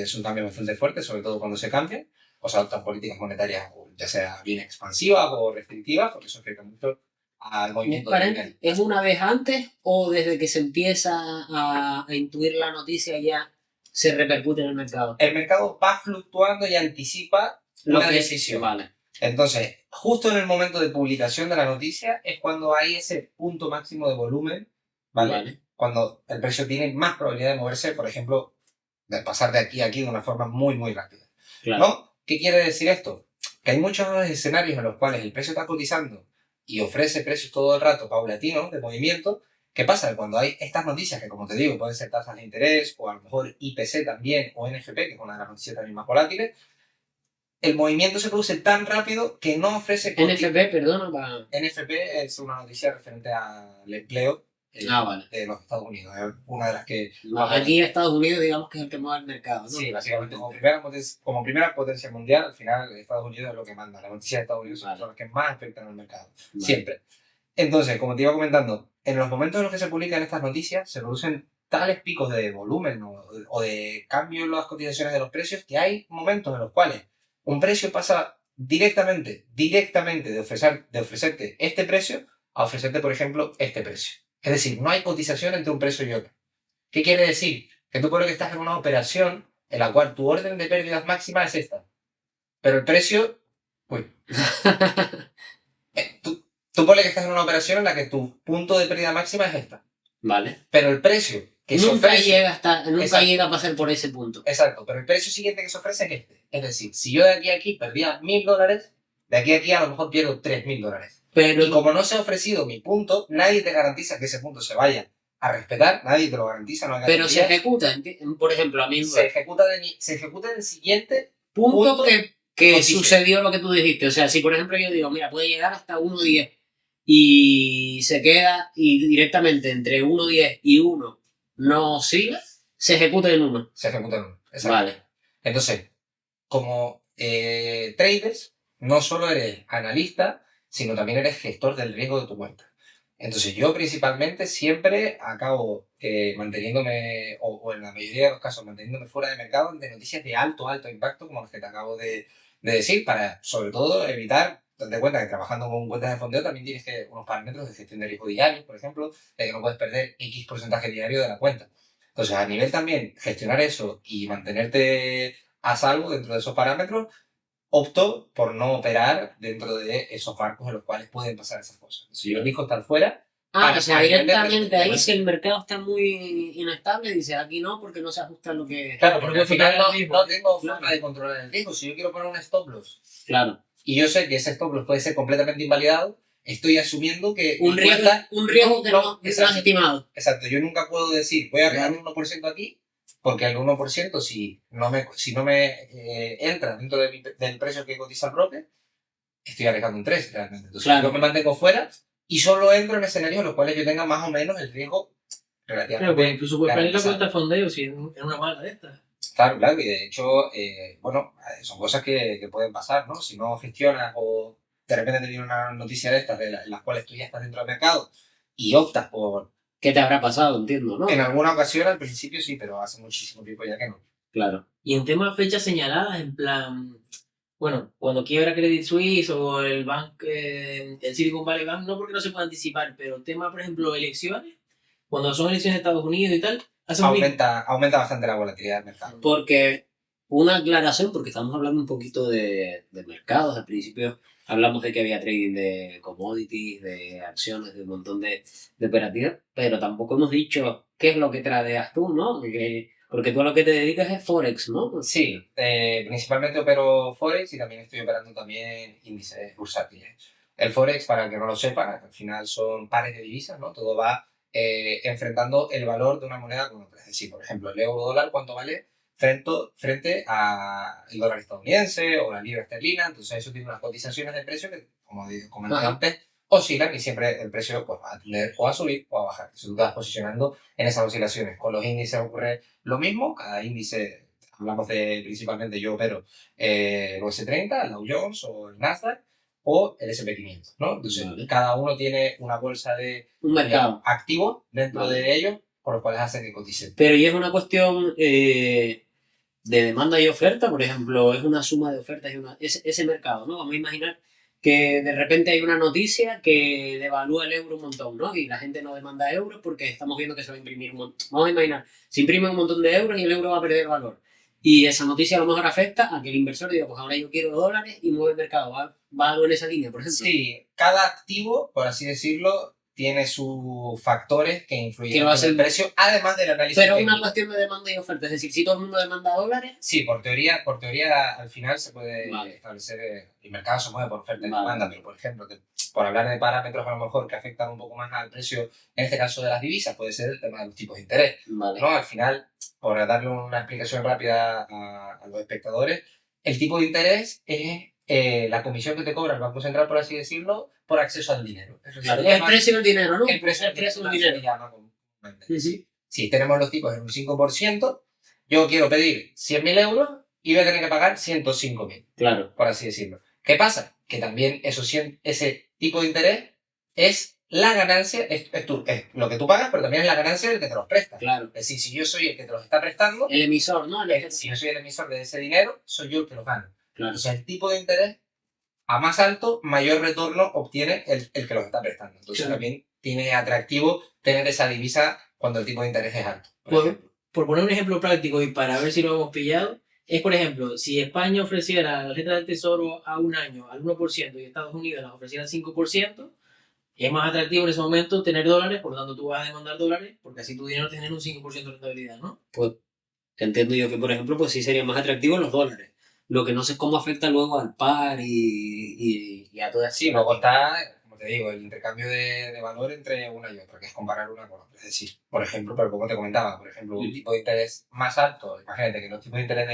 Son cambios bastante fuertes, sobre todo cuando se cambian o se adoptan políticas monetarias, ya sea bien expansivas o restrictivas, porque eso afecta mucho al movimiento del dinero. ¿Es una vez antes o desde que se empieza a intuir la noticia ya se repercute en el mercado? El mercado va fluctuando y anticipa una decisión. Vale. Entonces, justo en el momento de publicación de la noticia es cuando hay ese punto máximo de volumen, ¿vale? Cuando el precio tiene más probabilidad de moverse, por ejemplo, de pasar de aquí a aquí de una forma muy, muy rápida. Claro. ¿No? ¿Qué quiere decir esto? Que hay muchos escenarios en los cuales el precio está cotizando y ofrece precios todo el rato paulatinos de movimiento. ¿Qué pasa? Que cuando hay estas noticias, que como te digo, pueden ser tasas de interés o a lo mejor IPC también o NFP, que es una de las noticias también más volátiles, el movimiento se produce tan rápido que no ofrece... NFP, perdona, para... NFP es una noticia referente al empleo vale. de los Estados Unidos. Es una de las que... Aquí Estados Unidos digamos que es el que mueve el mercado, ¿no? Sí, básicamente como primera potencia mundial, al final Estados Unidos es lo que manda. Las noticias de Estados Unidos son las que más afectan al mercado. Vale. Siempre. Entonces, como te iba comentando, en los momentos en los que se publican estas noticias se producen tales picos de volumen o de cambio en las cotizaciones de los precios que hay momentos en los cuales un precio pasa directamente de ofrecerte este precio a ofrecerte, por ejemplo, este precio. Es decir, no hay cotización entre un precio y otro. ¿Qué quiere decir? Que tú pones que estás en una operación en la cual tu orden de pérdidas máxima es esta. Pero el precio... Uy. Tú pones que estás en una operación en la que tu punto de pérdida máxima es esta. Vale. Pero el precio que se nunca ofrece... Nunca llega a pasar por ese punto. Exacto, pero el precio siguiente que se ofrece es este. Es decir, si yo de aquí a aquí perdía $1.000, de aquí a aquí a lo mejor pierdo $3.000. Pero... Y como no se ha ofrecido mi punto, nadie te garantiza que ese punto se vaya a respetar, nadie te lo garantiza. No pero se ejecuta, por ejemplo, a mí... Se ejecuta en el siguiente punto que sucedió lo que tú dijiste. O sea, si por ejemplo yo digo, mira, puede llegar hasta 1.10 y se queda y directamente entre 1.10 y 1 no sigue, se ejecuta en 1. Se ejecuta en 1. Exacto. Vale. Entonces, como traders, no solo eres analista, sino también eres gestor del riesgo de tu cuenta. Entonces yo principalmente siempre acabo manteniéndome, o en la mayoría de los casos, manteniéndome fuera de mercado de noticias de alto impacto, como las que te acabo de decir, para sobre todo evitar, darte cuenta que trabajando con cuentas de fondeo también tienes unos parámetros de gestión de riesgo diario, por ejemplo, de que no puedes perder X porcentaje diario de la cuenta. Entonces a nivel también gestionar eso y mantenerte a salvo dentro de esos parámetros, opto por no operar dentro de esos marcos en los cuales pueden pasar esas cosas. Si yo elijo estar fuera... o sea, directamente ahí, si el mercado está muy inestable, dice aquí no, porque no se ajusta a lo que... Claro, porque al final no tengo forma de controlar el riesgo. Si yo quiero poner un stop loss, claro, y yo sé que ese stop loss puede ser completamente invalidado, estoy asumiendo que Un mi riesgo, cuenta- un riesgo que no has exacto, estimado. exacto, yo nunca puedo decir voy a arriesgar un 1% aquí, porque el 1% si no me entra dentro del precio que cotiza el broker, estoy arriesgando un 3 realmente. Entonces Claro. yo me mantengo fuera y solo entro en escenarios en los cuales yo tenga más o menos el riesgo Claro, pues relativamente incluso puedes perder la garantizado. cuenta de fondeo si en una mala de estas. Claro, claro, y de hecho, bueno, son cosas que pueden pasar, ¿no? Si no gestionas o de repente te viene una noticia de estas, en las cuales tú ya estás dentro del mercado y optas por... ¿Qué te habrá pasado? Entiendo, ¿no? En alguna ocasión, al principio sí, pero hace muchísimo tiempo ya que no. Claro. Y en temas de fechas señaladas, en plan, bueno, cuando quiebra Credit Suisse o el Silicon Valley Bank, no porque no se pueda anticipar, pero tema, por ejemplo, elecciones, cuando son elecciones de Estados Unidos y tal, hacen muy... Aumenta bastante la volatilidad del mercado. Porque una aclaración, porque estamos hablando un poquito de mercados. Al principio hablamos de que había trading de commodities, de acciones, de un montón de operativas, pero tampoco hemos dicho qué es lo que tradeas tú, ¿no? Porque tú a lo que te dedicas es Forex, ¿no? Sí, principalmente opero Forex y también estoy operando también índices bursátiles. El Forex, para el que no lo sepa, al final son pares de divisas, ¿no? Todo va enfrentando el valor de una moneda con otra. Es decir, por ejemplo, el euro dólar, ¿cuánto vale frente al dólar estadounidense o la libra esterlina? Entonces eso tiene unas cotizaciones de precio que, como comenté Ajá. antes, oscilan y siempre el precio pues, va a tender o a subir o a bajar. Entonces tú te vas posicionando en esas oscilaciones. Con los índices ocurre lo mismo, cada índice, hablamos de principalmente yo opero el US30, el Dow Jones o el Nasdaq o el SP500, ¿no? Entonces, Vale. cada uno tiene una bolsa de Un mercado. activos dentro Vale. de ellos, por los cuales hacen que coticen. Pero y es una cuestión de demanda y oferta, por ejemplo, es una suma de ofertas y ese mercado, ¿no? Vamos a imaginar que de repente hay una noticia que devalúa el euro un montón, ¿no? Y la gente no demanda euros porque estamos viendo que se va a imprimir un montón. Vamos a imaginar, se imprime un montón de euros y el euro va a perder valor. Y esa noticia a lo mejor afecta a que el inversor diga, pues ahora yo quiero dólares y mueve el mercado. ¿Va algo en esa línea, por ejemplo? Sí, cada activo, por así decirlo, tiene sus factores que influyen Que va a en ser- el precio, además del análisis Pero es una técnico. cuestión de demanda y oferta. Es decir, si todo el mundo demanda dólares, Sí, por teoría al final se puede Vale. establecer, el mercado se mueve por oferta y Vale. demanda, pero por ejemplo, por hablar de parámetros a lo mejor que afectan un poco más al precio, en este caso de las divisas, puede ser el tema de los tipos de interés. vale. ¿No? Al final, por darle una explicación rápida a los espectadores, el tipo de interés es la comisión que te cobra el Banco Central, por así decirlo, por acceso al dinero. Eso Claro, se el llama- precio del dinero, ¿no? el precio del se dinero. llama comúnmente. Sí, sí. Si tenemos los tipos en un 5%, yo quiero pedir 100.000 euros y voy a tener que pagar 105.000, Claro. por así decirlo. ¿Qué pasa? Que también ese tipo de interés es la ganancia, es lo que tú pagas, pero también es la ganancia del que te los presta. Claro. Es decir, si yo soy el que te los está prestando, El emisor, ¿no? si yo soy el emisor de ese dinero, soy yo el que los gana. Claro. Entonces, el tipo de interés, a más alto, mayor retorno obtiene el que los está prestando. Entonces, Claro. también tiene atractivo tener esa divisa cuando el tipo de interés es alto. por Por, ejemplo. por poner un ejemplo práctico y para ver si lo hemos pillado, es por ejemplo, si España ofreciera la letra del tesoro a un año al 1% y Estados Unidos las ofreciera al 5%, es más atractivo en ese momento tener dólares, por lo tanto tú vas a demandar dólares, porque así tu dinero tiene un 5% de rentabilidad, ¿no? Pues entiendo yo que, por ejemplo, pues sí sería más atractivo los dólares. Lo que no sé es cómo afecta luego al par y a toda esa... Sí, luego está, como te digo, el intercambio de valor entre una y otra, que es comparar una con otra. Es decir, por ejemplo, pero como te comentaba, por ejemplo, un tipo de interés más alto, imagínate que los tipos de interés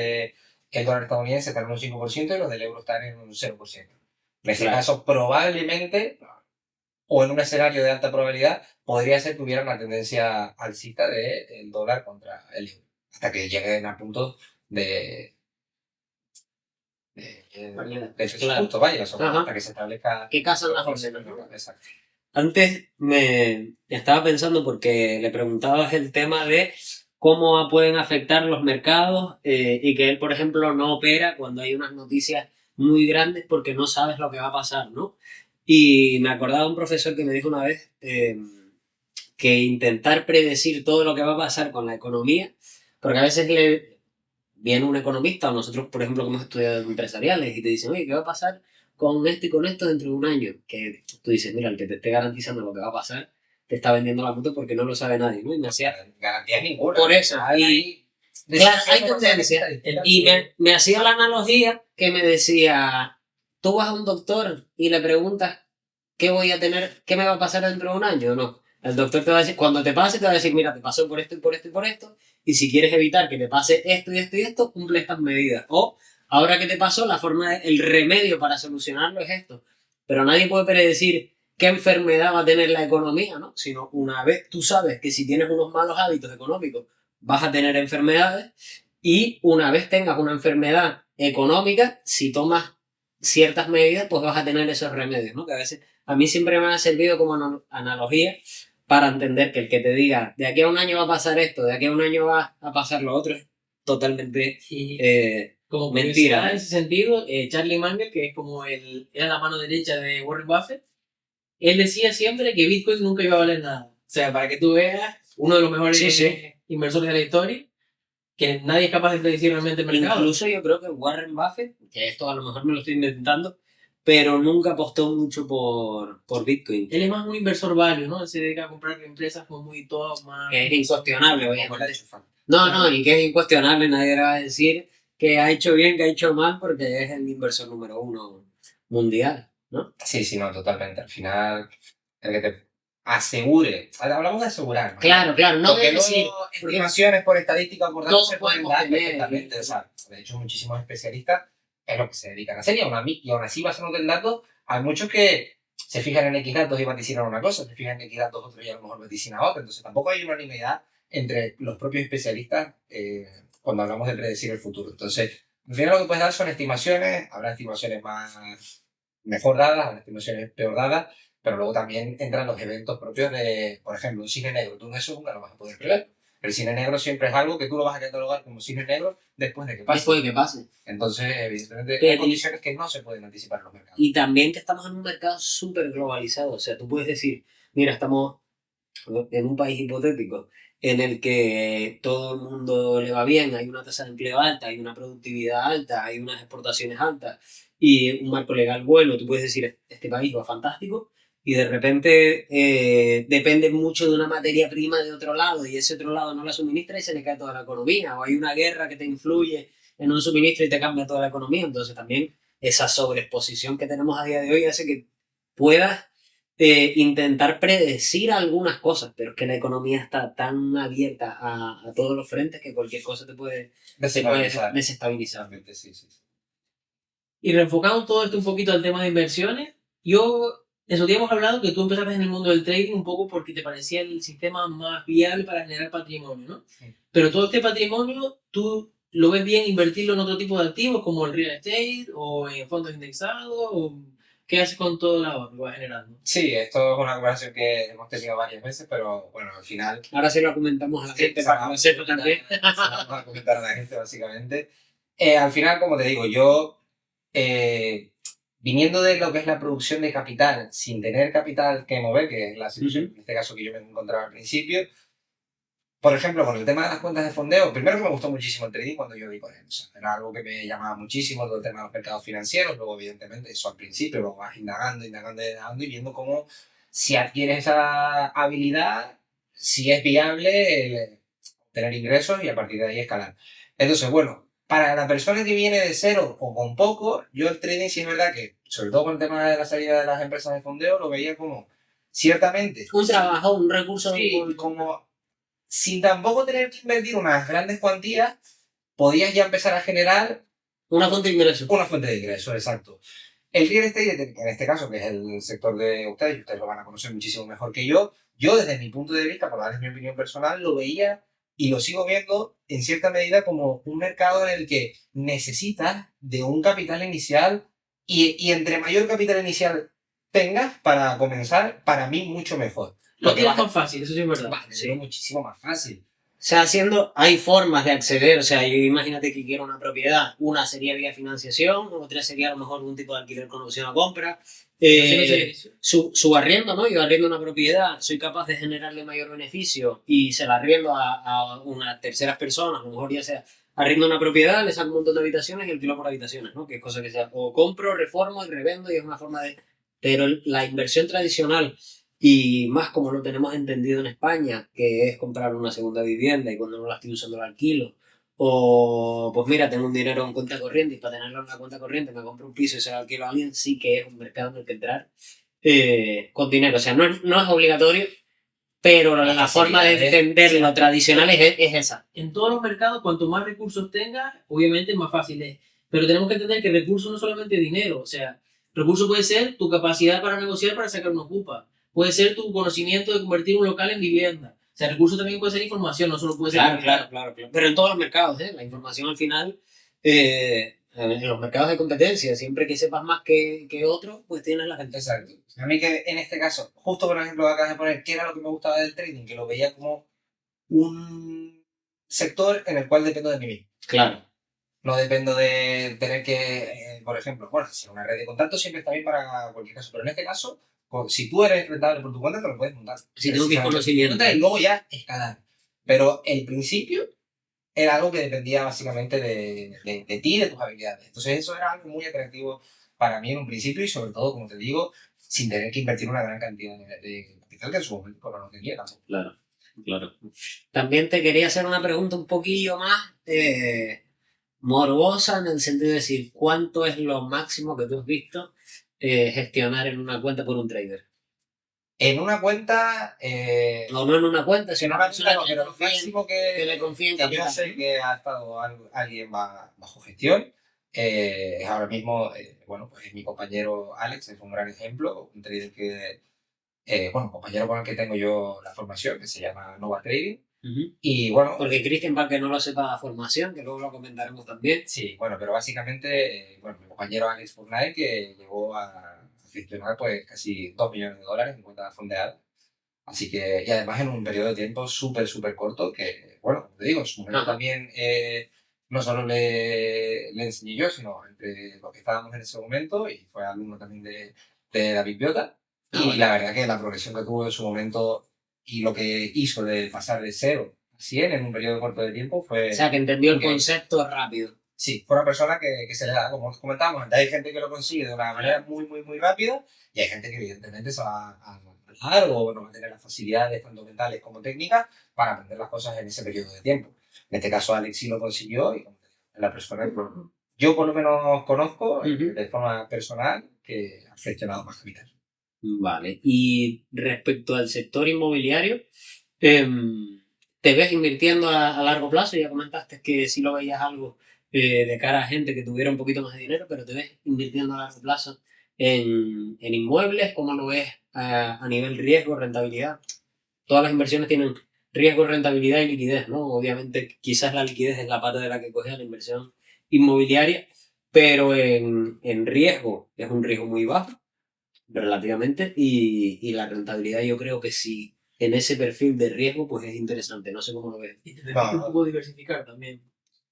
del dólar estadounidense están en un 5% y los del euro están en un 0%. En ese Claro. caso, probablemente, o en un escenario de alta probabilidad, podría ser que hubiera una tendencia alcista del dólar contra el euro, hasta que lleguen a puntos de precio Claro. justo, vaya, o sea, Ajá. hasta que se establezca Que casan las órdenes, ¿no? Exacto. Antes me estaba pensando, porque le preguntabas el tema de cómo pueden afectar los mercados y que él, por ejemplo, no opera cuando hay unas noticias muy grandes porque no sabes lo que va a pasar, ¿no? Y me acordaba de un profesor que me dijo una vez que intentar predecir todo lo que va a pasar con la economía, porque a veces viene un economista o nosotros, por ejemplo, que hemos estudiado empresariales y te dicen, oye, ¿qué va a pasar con esto y con esto dentro de un año? Que tú dices, mira, el que te esté garantizando lo que va a pasar te está vendiendo la moto porque no lo sabe nadie, ¿no? Y me hacía... Garantías ninguna. Por eso, Hay Claro, hay decisiones tendencia. estadísticas Y que- me hacía la analogía que me decía, tú vas a un doctor y le preguntas ¿qué voy a tener? ¿Qué me va a pasar dentro de un año? No. El doctor te va a decir, cuando te pase, te va a decir, mira, te pasó por esto y por esto y por esto, y si quieres evitar que te pase esto y esto y esto, cumple estas medidas. O, ahora que te pasó, el remedio para solucionarlo es esto. Pero nadie puede predecir qué enfermedad va a tener la economía, ¿no? Sino una vez tú sabes que si tienes unos malos hábitos económicos, vas a tener enfermedades, y una vez tengas una enfermedad económica, si tomas ciertas medidas, pues vas a tener esos remedios, ¿no? Que a veces a mí siempre me ha servido como analogía para entender que el que te diga de aquí a un año va a pasar esto, de aquí a un año va a pasar lo otro, es totalmente Y como mentira. curiosidad en ese sentido, Charlie Munger, que es como era la mano derecha de Warren Buffett, él decía siempre que Bitcoin nunca iba a valer nada. O sea, para que tú veas, uno de los mejores Sí, sí. inversores de la historia, que nadie es capaz de predecir realmente el mercado. Incluso yo creo que Warren Buffett, que esto a lo mejor me lo estoy inventando, pero nunca apostó mucho por Bitcoin. Él es más un inversor value, ¿no? Él se dedica a comprar empresas como muy top, más... Que es incuestionable, Como obviamente. la de Chufán. No, y que es incuestionable, nadie le va a decir que ha hecho bien, que ha hecho mal, porque es el inversor número uno mundial, ¿no? Sí, no, totalmente. Al final, el que te asegure, hablamos de asegurar, ¿no? Claro, no Porque de luego decir, estimaciones por estadística o por datos todos se pueden podemos dar tener, perfectamente. O sea, de hecho, muchísimos especialistas es lo que se dedican a hacer. Y aún así, basándote en datos, hay muchos que se fijan en X datos y vaticinan una cosa, se fijan en X datos otros y a lo mejor vaticinan otra. Entonces, tampoco hay unanimidad entre los propios especialistas cuando hablamos de predecir el futuro. Entonces, al final lo que puedes dar son estimaciones, habrá estimaciones más mejor dadas, habrá estimaciones peor dadas, pero luego también entran los eventos propios de, por ejemplo, un cine negro. Tú eso nunca lo vas a poder prever. El cine negro siempre es algo que tú lo vas a catalogar como cine negro después de que pase. después de que pase. Entonces, evidentemente, Pero- hay condiciones que no se pueden anticipar en los mercados. Y también que estamos en un mercado súper globalizado. O sea, tú puedes decir, mira, estamos en un país hipotético en el que todo el mundo le va bien, hay una tasa de empleo alta, hay una productividad alta, hay unas exportaciones altas y un marco legal bueno, tú puedes decir, este país va fantástico, y de repente depende mucho de una materia prima de otro lado y ese otro lado no la suministra y se le cae toda la economía, o hay una guerra que te influye en un suministro y te cambia toda la economía. Entonces también esa sobreexposición que tenemos a día de hoy hace que puedas intentar predecir algunas cosas, pero es que la economía está tan abierta a todos los frentes que cualquier cosa te puede desestabilizar. Sí. Y reenfocando todo esto un poquito al tema de inversiones, en su día hemos hablado que tú empezaste en el mundo del trading un poco porque te parecía el sistema más viable para generar patrimonio, ¿no? Sí. Pero todo este patrimonio, ¿tú lo ves bien invertirlo en otro tipo de activos como el real estate o en fondos indexados? ¿O qué haces con todo el ahorro que vas generando? Sí, esto es una conversación que hemos tenido varias veces, pero bueno, al final... Ahora sí lo comentamos a la gente se para lo que lo sepa vamos también. a comentar a la gente, básicamente. Al final, como te digo, yo, viniendo de lo que es la producción de capital, sin tener capital que mover, que es la situación, en este caso, que yo me encontraba al principio, por ejemplo, con el tema de las cuentas de fondeo, primero que me gustó muchísimo el trading cuando yo vi con él. O sea, era algo que me llamaba muchísimo, todo el tema de los mercados financieros. Luego, evidentemente, eso al principio, luego vas indagando y viendo cómo, si adquieres esa habilidad, si es viable tener ingresos y a partir de ahí escalar. Entonces, bueno, para la persona que viene de cero o con poco, yo el trading sí es verdad que, sobre todo con el tema de la salida de las empresas de fondeo, lo veía como, ciertamente, Un trabajo, un recurso. sí, como sin tampoco tener que invertir unas grandes cuantías, podías ya empezar a generar Una fuente de ingresos. una fuente de ingresos, exacto. El real estate, en este caso, que es el sector de ustedes, y ustedes lo van a conocer muchísimo mejor que yo desde mi punto de vista, por darles mi opinión personal, lo veía y lo sigo viendo en cierta medida como un mercado en el que necesitas de un capital inicial y entre mayor capital inicial tengas para comenzar, para mí mucho mejor. Lo tienes más fácil, eso sí es verdad. Va a ser muchísimo más fácil. O sea, hay formas de acceder. O sea, yo imagínate que quiero una propiedad. Una sería vía financiación, otra sería a lo mejor un tipo de alquiler con opción a compra. Su arriendo, ¿no? Yo arriendo una propiedad, soy capaz de generarle mayor beneficio y se la arriendo a unas terceras personas, a lo mejor ya sea arriendo una propiedad, le saco un montón de habitaciones y alquilo por habitaciones, ¿no? Que es cosa que sea, o compro, reformo y revendo y es una forma de... Pero la inversión tradicional, y más como lo tenemos entendido en España, que es comprar una segunda vivienda y cuando no la estoy usando la alquilo, o pues mira, tengo un dinero en cuenta corriente y para tenerlo en la cuenta corriente me compro un piso y se lo alquilo a alguien, sí que es un mercado en el que entrar con dinero. O sea, no es obligatorio, pero la forma de entenderlo tradicional es esa. En todos los mercados, cuanto más recursos tengas, obviamente más fácil es. Pero tenemos que entender que recursos no es solamente dinero. O sea, recurso puede ser tu capacidad para negociar para sacar una ocupa. Puede ser tu conocimiento de convertir un local en vivienda. O sea, recurso también puede ser información, no solo puede ser... Claro. Pero en todos los mercados, ¿eh? La información al final, en los mercados de competencia, siempre que sepas más que otro, pues tienes la ventaja. Exacto. A mí que en este caso, justo por ejemplo acabas de poner, ¿qué era lo que me gustaba del trading? Que lo veía como un sector en el cual dependo de mí mismo. Claro. No dependo de tener que, por ejemplo, bueno, si una red de contactos siempre está bien para cualquier caso, pero en este caso, si tú eres rentable por tu cuenta, te lo puedes montar. Si tengo mis conocimientos. Y luego ya escalar. Pero el principio era algo que dependía básicamente de ti y de tus habilidades. Entonces eso era algo muy atractivo para mí en un principio y sobre todo, como te digo, sin tener que invertir una gran cantidad de capital que en su momento no tenía tampoco. Claro. También te quería hacer una pregunta un poquillo más morbosa en el sentido de decir, ¿cuánto es lo máximo que tú has visto gestionar en una cuenta por un trader? En una cuenta... O no en una cuenta, sino en una cuenta no, pero lo máximo que le confíen que yo sé que ha estado alguien bajo gestión es ahora mismo, bueno, pues es mi compañero Alex, es un gran ejemplo, un trader que, bueno, compañero con el que tengo yo la formación, que se llama Nova Trading. Y bueno... Porque Cristian, para que no lo sepa, formación, que luego lo comentaremos también. Sí, bueno, pero básicamente, bueno, mi compañero Alex Fournier, que llegó a gestionar pues casi 2 millones de dólares en cuentas fondeadas. Así que, y además en un periodo de tiempo súper corto, que, bueno, como te digo, en su momento también no solo le enseñé yo, sino entre los que estábamos en ese momento, y fue alumno también de David Biota. Y la verdad que la progresión que tuvo en su momento y lo que hizo de pasar de 0 a 100 en un periodo corto de tiempo fue... O sea, que entendió el concepto rápido. Sí, fue una persona que se le da, como comentábamos, hay gente que lo consigue de una manera muy rápida y hay gente que evidentemente se va a o no va a tener las facilidades tanto mentales como técnicas para aprender las cosas en ese periodo de tiempo. En este caso Alex sí lo consiguió y es la persona que yo por lo menos conozco de forma personal que ha gestionado más capital. Vale, y respecto al sector inmobiliario, ¿te ves invirtiendo a largo plazo? Ya comentaste que sí lo veías algo de cara a gente que tuviera un poquito más de dinero, pero ¿te ves invirtiendo a largo plazo en inmuebles? ¿Cómo lo ves a nivel riesgo, rentabilidad? Todas las inversiones tienen riesgo, rentabilidad y liquidez, ¿no? Obviamente quizás la liquidez es la pata de la que coge la inversión inmobiliaria, pero en riesgo es un riesgo muy bajo relativamente y la rentabilidad yo creo que sí en ese perfil de riesgo pues es interesante, no sé cómo lo ves. Y te permite un poco diversificar también.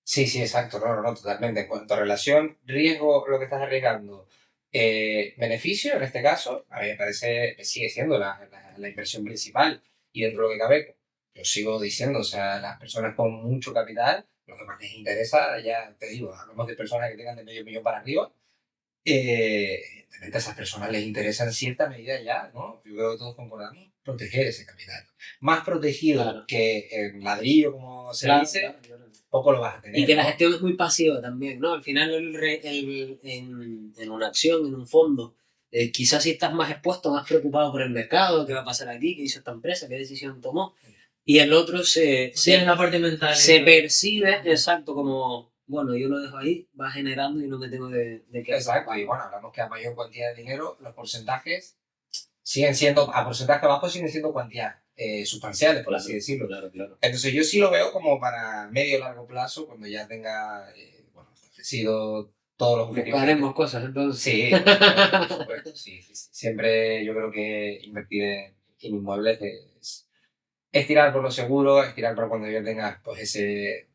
Sí, exacto, no, totalmente. En cuanto a relación, riesgo, lo que estás arriesgando, beneficio, en este caso, a mí me parece que sigue siendo la inversión principal. Y dentro de lo que cabe, yo sigo diciendo, o sea, las personas con mucho capital, lo que más les interesa, ya te digo, hablamos de personas que tengan de medio millón para arriba, evidentemente a esas personas les interesa en cierta medida ya, ¿no? Yo creo que todos concordamos, proteger ese capital. Más protegido que el ladrillo, como se dice, poco lo vas a tener. Y que la gestión es muy pasiva también, ¿no? Al final en una acción, en un fondo, quizás si estás más expuesto, más preocupado por el mercado, qué va a pasar aquí, qué hizo esta empresa, qué decisión tomó. Y el otro la parte mental, se percibe, exacto, como, bueno, yo lo dejo ahí, va generando y no me tengo de qué. Exacto, y bueno, hablamos que a mayor cantidad de dinero, los porcentajes siguen siendo, a porcentaje bajo siguen siendo cuantías sustanciales, por así decirlo. Claro. Entonces yo sí lo veo como para medio o largo plazo, cuando ya tenga, bueno, establecido todos los objetivos. Haremos cosas, entonces. Sí, por supuesto, sí. Siempre yo creo que invertir en inmuebles es tirar por lo seguro, es tirar por cuando ya tengas pues ese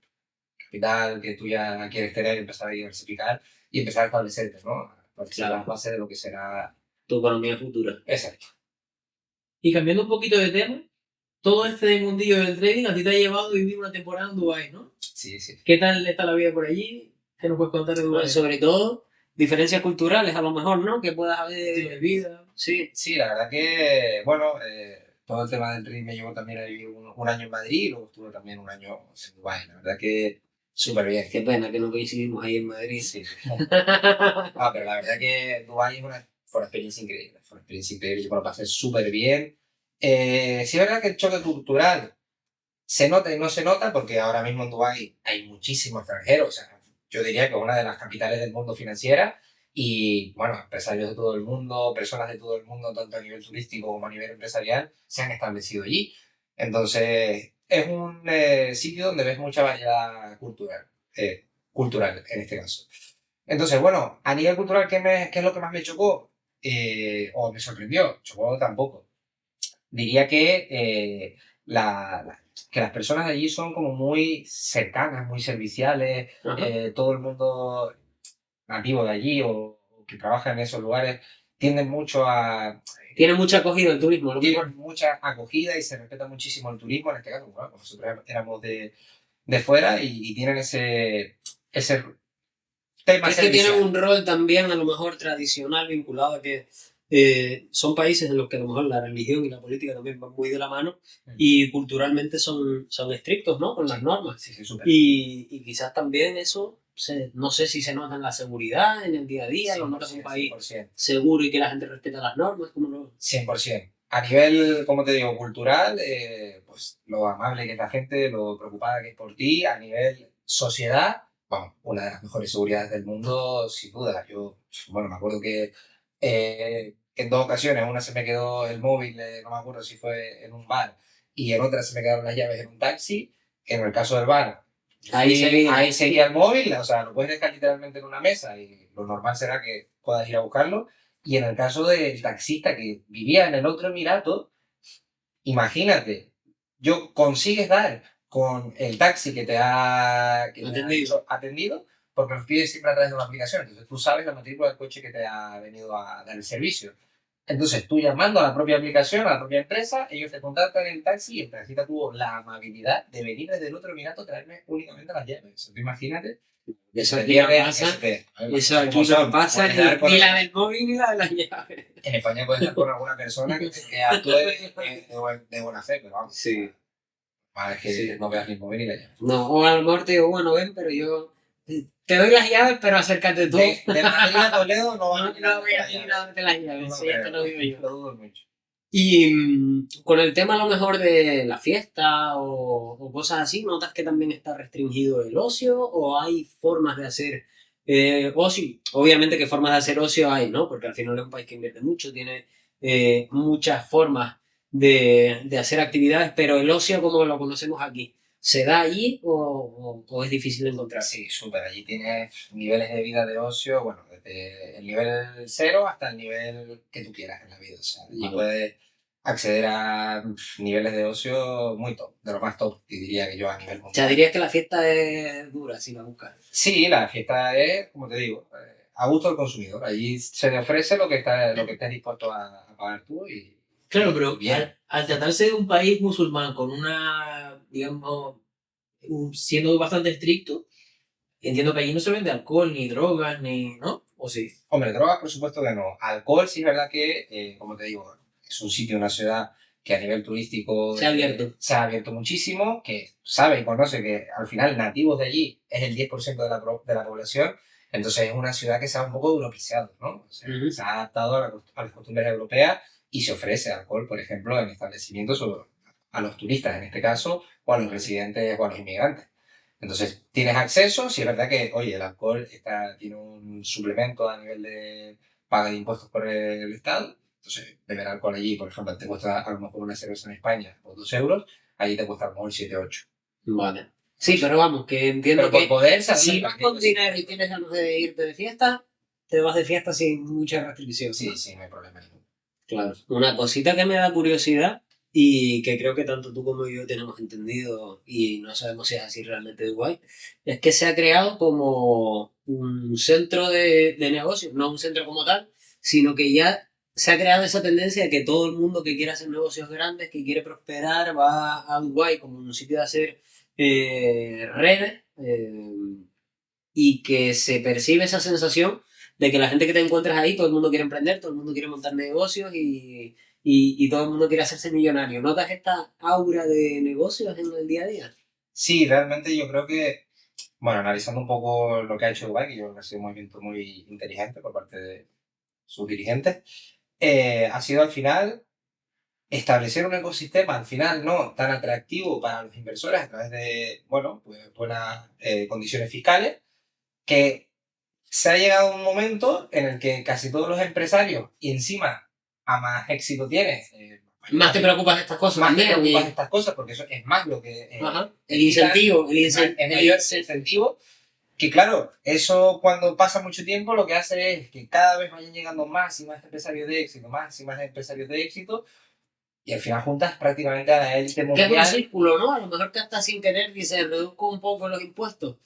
capital que tú ya quieres tener, empezar a diversificar y empezar a establecerte, ¿no? Establecer las bases de lo que será tu economía futura. Exacto. Y cambiando un poquito de tema, todo este mundillo del trading a ti te ha llevado a vivir una temporada en Dubái, ¿no? Sí. ¿Qué tal está la vida por allí? ¿Qué nos puedes contar de Dubái? Pues sobre todo, diferencias culturales a lo mejor, ¿no? Que puedas haber de vida. Sí, la verdad que, bueno, todo el tema del trading me llevó también a vivir un año en Madrid y luego estuve también un año en Dubái. La verdad que súper bien. Qué pena que no coincidimos ahí en Madrid. Sí. Pero la verdad que Dubái fue una experiencia increíble. Fue una experiencia increíble, yo me lo pasé súper bien. Sí es verdad que el choque cultural se nota y no se nota porque ahora mismo en Dubái hay muchísimos extranjeros. O sea, yo diría que es una de las capitales del mundo financiera y, bueno, empresarios de todo el mundo, personas de todo el mundo, tanto a nivel turístico como a nivel empresarial, se han establecido allí. Entonces, es un sitio donde ves mucha variedad cultural en este caso. Entonces, bueno, a nivel cultural, ¿qué es lo que más me chocó? O me sorprendió, chocó tampoco. Diría que, que las personas de allí son como muy cercanas, muy serviciales, Ajá. todo el mundo nativo de allí o que trabaja en esos lugares tienden mucho a... Tiene mucha acogida el turismo, lo mejor. Tienen mucha acogida y se respeta muchísimo el turismo, en este caso, bueno, pues nosotros éramos de fuera y tienen ese tema Es que tienen servicial. un rol también a lo mejor tradicional vinculado a que son países en los que a lo mejor la religión y la política también van muy de la mano y culturalmente son estrictos, ¿no? Con las normas. Sí, sí, súper. Y quizás también eso, no sé si se nota en la seguridad, en el día a día, lo notas en un país 100%. seguro y que la gente respeta las normas, como lo... 100%. A nivel, como te digo, cultural, pues lo amable que es la gente, lo preocupada que es por ti, a nivel sociedad, vamos, una de las mejores seguridades del mundo, sin duda. Yo, bueno, me acuerdo que en dos ocasiones, una se me quedó el móvil, no me acuerdo si fue en un bar, y en otra se me quedaron las llaves en un taxi. En el caso del bar, ahí seguía el móvil, o sea, lo puedes dejar literalmente en una mesa y lo normal será que puedas ir a buscarlo. Y en el caso del taxista que vivía en el otro Emirato, imagínate, consigues dar con el taxi que te ha atendido porque los pides siempre a través de una aplicación. Entonces tú sabes la matrícula del coche que te ha venido a dar el servicio. Entonces tú llamando a la propia aplicación, a la propia empresa, ellos te contactan en el taxi y el taxista tuvo la amabilidad de venir desde el otro Emirato a traerme únicamente las llaves. Tú imagínate. Eso Se aquí no pierde, pasa, eso aquí no pasa ni la del móvil ni la de las llaves. En España puedes estar con alguna persona que actúe de buena fe, pero vamos. Sí. Vale, es que Sí. no veas ni el móvil ni la llave. No, o a lo mejor te digo, bueno, ven, pero yo te doy las llaves, pero acércate tú. De Madrid a Toledo no No, van no voy a ir a darte las llaves, eso ya te lo digo yo. Lo dudo mucho. Y con el tema a lo mejor de la fiesta o cosas así, ¿notas que también está restringido el ocio o hay formas de hacer ocio? Obviamente que formas de hacer ocio hay, ¿no? Porque al final es un país que invierte mucho, tiene muchas formas de hacer actividades, pero el ocio como lo conocemos aquí, ¿se da allí o es difícil de encontrar? Sí, súper. Allí tienes niveles de vida de ocio, bueno, desde el nivel 0 hasta el nivel que tú quieras en la vida. O sea, allí Vale. puedes acceder a niveles de ocio muy top, de lo más top, y diría que yo a nivel O sea, mundial. dirías que la fiesta es dura si la buscas. Sí, la fiesta es, como te digo, a gusto del consumidor. Allí se te ofrece lo que estés dispuesto a pagar tú y Claro, pero bien. al tratarse de un país musulmán con una, digamos, siendo bastante estricto, entiendo que allí no se vende alcohol, ni drogas, ni, ¿no? ¿O sí? Hombre, drogas por supuesto que no. Alcohol sí es verdad que, como te digo, es un sitio, una ciudad que a nivel turístico Se ha abierto. se ha abierto muchísimo, que sabe y conoce que al final nativos de allí es el 10% de la población, entonces es una ciudad que se ha un poco europeizado, ¿no? O sea, se ha adaptado a las costumbres europeas y se ofrece alcohol, por ejemplo, en establecimientos a los turistas en este caso, o a los residentes o a los inmigrantes. Entonces, tienes acceso, si es verdad que, oye, el alcohol tiene un suplemento a nivel de paga de impuestos por el Estado. Entonces, beber alcohol allí, por ejemplo, te cuesta a lo mejor una cerveza en España por 2 euros, allí te cuesta a lo mejor 7, 8. Vale. Sí, pero vamos, que entiendo Pero por que poder, si vas con dinero y tienes ganas de irte de fiesta, te vas de fiesta sin mucha restricción. Sí, sí, no hay problema ninguno. Claro. Una cosita que me da curiosidad y que creo que tanto tú como yo tenemos entendido y no sabemos si es así realmente de Dubái, es que se ha creado como un centro de negocios, no un centro como tal, sino que ya se ha creado esa tendencia de que todo el mundo que quiere hacer negocios grandes, que quiere prosperar, va a Dubái como un sitio de hacer redes y que se percibe esa sensación de que la gente que te encuentras ahí, todo el mundo quiere emprender, todo el mundo quiere montar negocios y todo el mundo quiere hacerse millonario. ¿Notas esta aura de negocios en el día a día? Sí, realmente yo creo que, bueno, analizando un poco lo que ha hecho Dubái, que yo creo que ha sido un movimiento muy inteligente por parte sus dirigentes, ha sido al final establecer un ecosistema, al final no tan atractivo para los inversores a través de, bueno, pues buenas condiciones fiscales, que se ha llegado a un momento en el que casi todos los empresarios, y encima a más éxito tienes, Más te preocupas de estas cosas más te también. preocupas de estas cosas, porque eso es más lo que... Ajá. te El quitan, incentivo, es mayor ese incentivo, que claro, eso cuando pasa mucho tiempo lo que hace es que cada vez vayan llegando más y más empresarios de éxito, más y más empresarios de éxito, y al final juntas prácticamente a la élite Que es un mundial. círculo, ¿no? A lo mejor que hasta sin querer dice, reduzco un poco los impuestos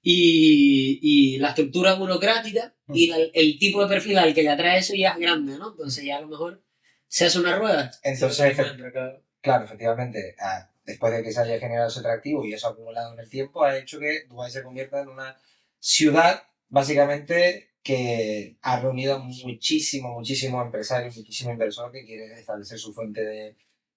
y la estructura burocrática y el tipo de perfil al que le atrae eso ya es grande, ¿no? Entonces ya a lo mejor se hace una rueda. Entonces, claro, efectivamente, después de que se haya generado ese atractivo y eso acumulado en el tiempo, ha hecho que Dubái se convierta en una ciudad, básicamente, que ha reunido a muchísimo empresarios, muchísimo inversor que quiere establecer su fuente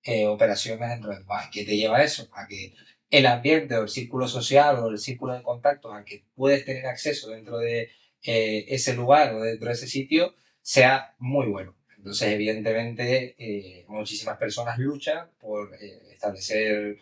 de operaciones dentro de Dubái. ¿Qué te lleva a eso? A que el ambiente o el círculo social o el círculo de contactos a que puedes tener acceso dentro de ese lugar o dentro de ese sitio sea muy bueno. Entonces, evidentemente, muchísimas personas luchan por establecer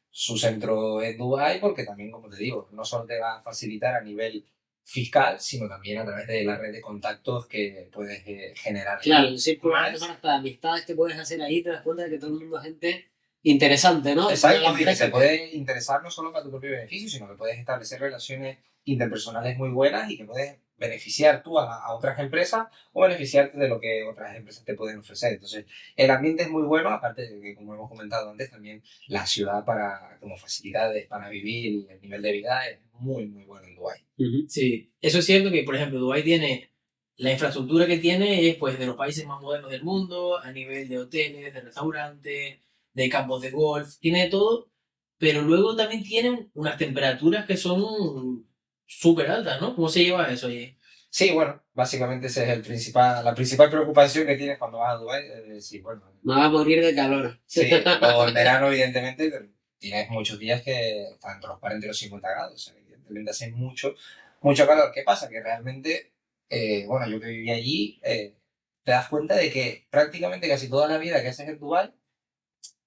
su centro en Dubái porque también, como te digo, no solo te va a facilitar a nivel fiscal, sino también a través de la red de contactos que puedes generar. Claro, el círculo de hasta amistades que puedes hacer ahí, te das cuenta de que todo el mundo es gente interesante, ¿no? Exacto, y que te puede interesar no solo para tu propio beneficio, sino que puedes establecer relaciones interpersonales muy buenas y que puedes beneficiar tú a otras empresas o beneficiarte de lo que otras empresas te pueden ofrecer. Entonces, el ambiente es muy bueno, aparte de que, como hemos comentado antes, también la ciudad para, como facilidades para vivir y el nivel de vida es muy bueno en Dubái. Sí, eso es cierto que, por ejemplo, Dubái tiene, la infraestructura que tiene es pues de los países más modernos del mundo, a nivel de hoteles, de restaurantes, de campos de golf, tiene de todo, pero luego también tienen unas temperaturas que son súper altas, ¿no? ¿Cómo se lleva eso ahí? Sí, bueno, básicamente esa es la principal preocupación que tienes cuando vas a Dubái, es decir, bueno, Me va a morir de calor. sí, luego en verano, evidentemente, tienes muchos días que están entre los 40 y los 50 grados. O sea, evidentemente hace mucho calor. ¿Qué pasa? Que realmente, bueno, yo que viví allí, te das cuenta de que prácticamente casi toda la vida que haces en Dubái,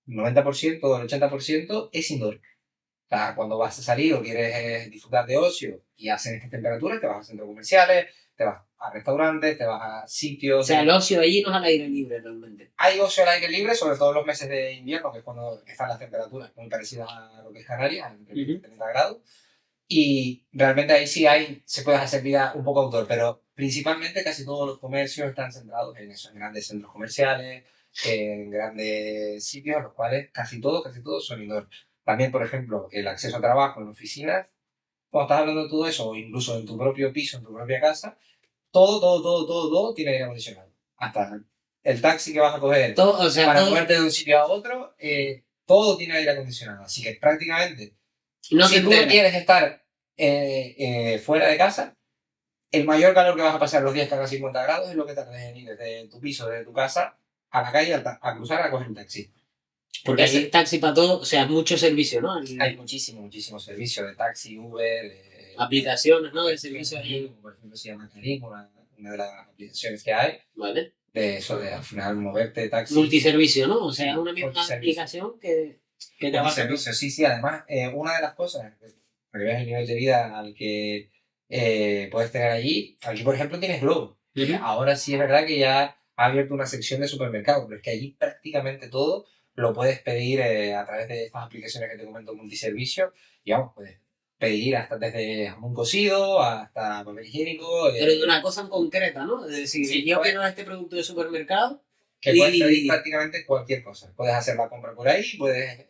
el 90% o el 80% es indoor. O sea, cuando vas a salir o quieres disfrutar de ocio y hacen estas temperaturas, te vas a centros comerciales, te vas a restaurantes, te vas a sitios... O sea, el ocio allí no es al aire libre realmente. Hay ocio al aire libre, sobre todo en los meses de invierno, que es cuando están las temperaturas muy parecidas a lo que es Canarias, entre 20 y 30 grados. Y realmente ahí sí se puede hacer vida un poco outdoor, pero principalmente casi todos los comercios están centrados en eso, en grandes centros comerciales, en grandes sitios, los cuales casi todos son indoor. También, por ejemplo, el acceso a trabajo en oficinas, cuando estás hablando de todo eso, o incluso en tu propio piso, en tu propia casa, todo tiene aire acondicionado. Hasta el taxi que vas a coger Todo, o sea, para todo, moverte de un sitio a otro, todo tiene aire acondicionado. Así que prácticamente, no si te tú no enteras. quieres estar fuera de casa, el mayor calor que vas a pasar los días que haga 50 grados es lo que tardes en ir desde tu piso, desde tu casa, a la calle, a cruzar, a coger un taxi. Porque hay taxi para todo, o sea, mucho servicio, ¿no? Hay muchísimo servicio de taxi, Uber, Aplicaciones, ¿no? De servicios ahí. como por ejemplo se llama Carim, una de las aplicaciones que hay, Vale. de eso, de al final moverte de taxi. Multiservicio, ¿no? O sea, es una misma Multiservicio. aplicación que te va a Multiservicio, sí, además, una de las cosas, para que veas el nivel de vida al que puedes tener allí, aquí por ejemplo tienes Globo. Ahora sí es verdad que ya ha abierto una sección de supermercados, pero es que allí prácticamente todo lo puedes pedir a través de estas aplicaciones que te comento multiservicio, y vamos, puedes pedir hasta desde jamón cocido hasta papel higiénico. Pero de una cosa en concreta, ¿no? Es decir, Sí, yo pues, quiero este producto de supermercado. que puedes pedir prácticamente cualquier cosa. Puedes hacer la compra por ahí, puedes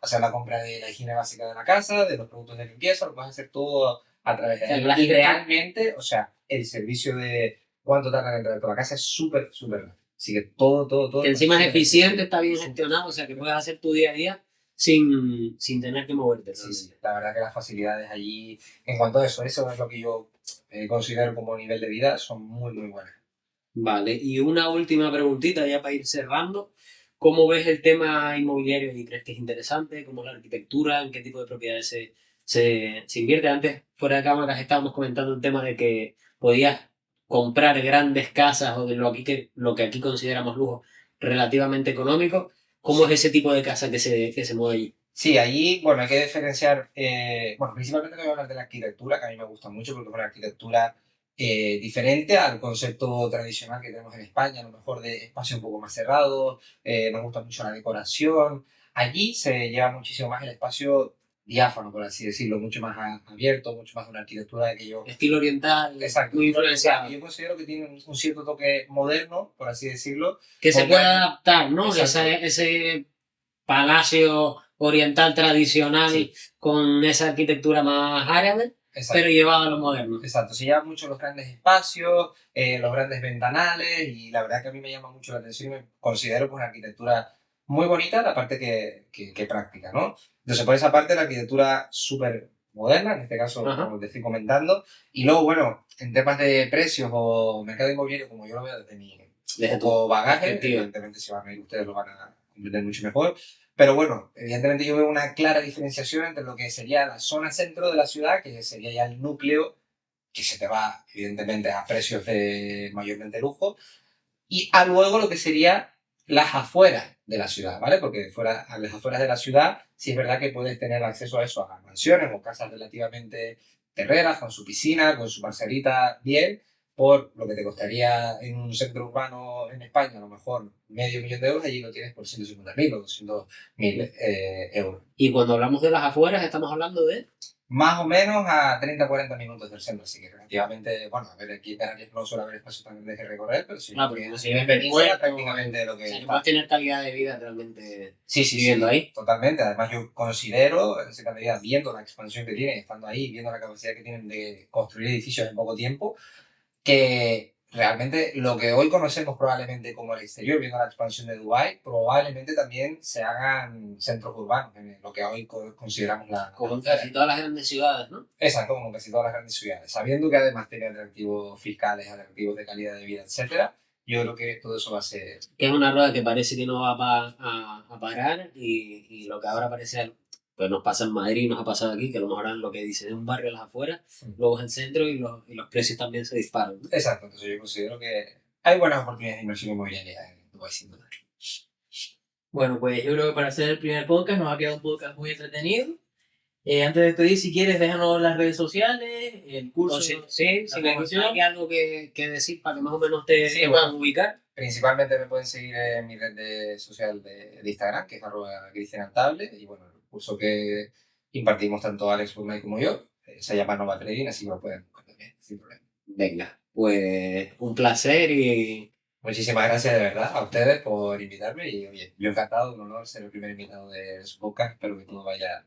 hacer la compra de la higiene básica de la casa, de los productos de limpieza, lo puedes hacer todo a través de ahí. Y realmente, o sea, el servicio de cuánto tardan en traer toda la casa es súper rápido. Así que todo. Que encima es eficiente, está bien gestionado, o sea, que puedes hacer tu día a día sin tener que moverte. Sí, la verdad que las facilidades allí, en cuanto a eso es lo que yo considero como nivel de vida, son muy buenas. Vale, y una última preguntita ya para ir cerrando. ¿Cómo ves el tema inmobiliario y crees que es interesante? ¿Cómo es la arquitectura? ¿En qué tipo de propiedades se invierte? Antes, fuera de cámaras, estábamos comentando el tema de que podías comprar grandes casas o de lo que aquí consideramos lujo relativamente económico. ¿Cómo es ese tipo de casa que se mueve allí? Sí, allí, bueno, hay que diferenciar, bueno, principalmente te voy a hablar de la arquitectura, que a mí me gusta mucho porque es una arquitectura diferente al concepto tradicional que tenemos en España, a lo mejor de espacio un poco más cerrado, nos gusta mucho la decoración. Allí se lleva muchísimo más el espacio diáfano, por así decirlo, mucho más abierto, mucho más de una arquitectura que yo... Estilo oriental, Exacto, muy influenciado. yo considero que tiene un cierto toque moderno, por así decirlo. Que se con puede gran- adaptar, ¿no? Exacto. Ese palacio oriental tradicional Sí. con esa arquitectura más árabe, Exacto. pero llevada a lo moderno. Exacto, se llevan mucho los grandes espacios, los grandes ventanales y la verdad que a mí me llama mucho la atención y me considero pues una arquitectura muy bonita, la parte que práctica, ¿no? Entonces por esa parte la arquitectura súper moderna, en este caso Ajá. como te estoy comentando, y luego bueno, en temas de precios o mercado inmobiliario como yo lo veo desde mi Desde tu poco bagaje, perspectiva. evidentemente si van a ir ustedes lo van a comprender mucho mejor, pero bueno, evidentemente yo veo una clara diferenciación entre lo que sería la zona centro de la ciudad, que sería ya el núcleo, que se te va evidentemente a precios de mayormente lujo, y a luego lo que sería las afueras de la ciudad, ¿vale? Porque fuera, a las afueras de la ciudad sí es verdad que puedes tener acceso a eso, a mansiones o casas relativamente terreras, con su piscina, con su parcelita, bien, por lo que te costaría en un centro urbano en España, a lo mejor medio millón de euros, allí lo tienes por 150.000 o 200.000 euros. Y cuando hablamos de las afueras, estamos hablando de... Más o menos a 30-40 minutos del centro, así que relativamente, bueno, a ver, aquí en Canarias no suele haber espacio tan grande que recorrer, pero sí, porque que si en ves Venezuela puerto, prácticamente lo o que sea, que está. puedes tener calidad de vida realmente Sí, sí, viviendo sí, ahí. totalmente. Además, yo considero, en cierta medida, viendo la expansión que tienen, estando ahí, viendo la capacidad que tienen de construir edificios en poco tiempo, que realmente lo que hoy conocemos probablemente como el exterior, viendo la expansión de Dubái, probablemente también se hagan centros urbanos, en lo que hoy consideramos la Como en frontera. casi todas las grandes ciudades, ¿no? Exacto, como casi todas las grandes ciudades. Sabiendo que además tiene atractivos fiscales, atractivos de calidad de vida, etcétera, yo creo que todo eso va a ser... Que es una rueda que parece que no va a parar y lo que ahora parece, pues nos pasa en Madrid, nos ha pasado aquí, que a lo mejor ahora lo que dicen es un barrio a las afueras, luego es el centro y los precios también se disparan, ¿no? Exacto, entonces yo considero que hay buenas oportunidades de inversión inmobiliaria en Dubái, sin duda. Bueno, pues yo creo que para hacer el primer podcast nos ha quedado un podcast muy entretenido. Antes de despedir, si quieres, déjanos las redes sociales, el curso. O si formación. hay algo que decir para que más o menos te Sí, puedan bueno. ubicar. Principalmente me pueden seguir en mi red social de Instagram, que es @cristianantable, y bueno, el curso que impartimos tanto Alex Burmay como yo, se llama Nova Trading, así que lo pueden buscar también, sin problema. Venga, pues un placer y Muchísimas gracias de verdad a ustedes por invitarme y oye, yo encantado, un honor ser el primer invitado de su podcast, espero que todo vaya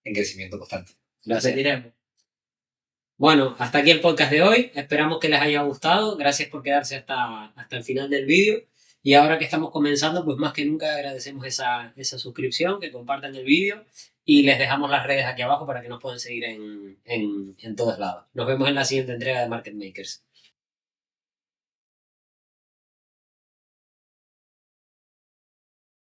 en crecimiento constante. gracias. Repetiremos. Bueno, hasta aquí el podcast de hoy. Esperamos que les haya gustado. Gracias por quedarse hasta el final del vídeo. Y ahora que estamos comenzando, pues más que nunca agradecemos esa suscripción, que compartan el vídeo y les dejamos las redes aquí abajo para que nos puedan seguir en todos lados. Nos vemos en la siguiente entrega de Market Makers.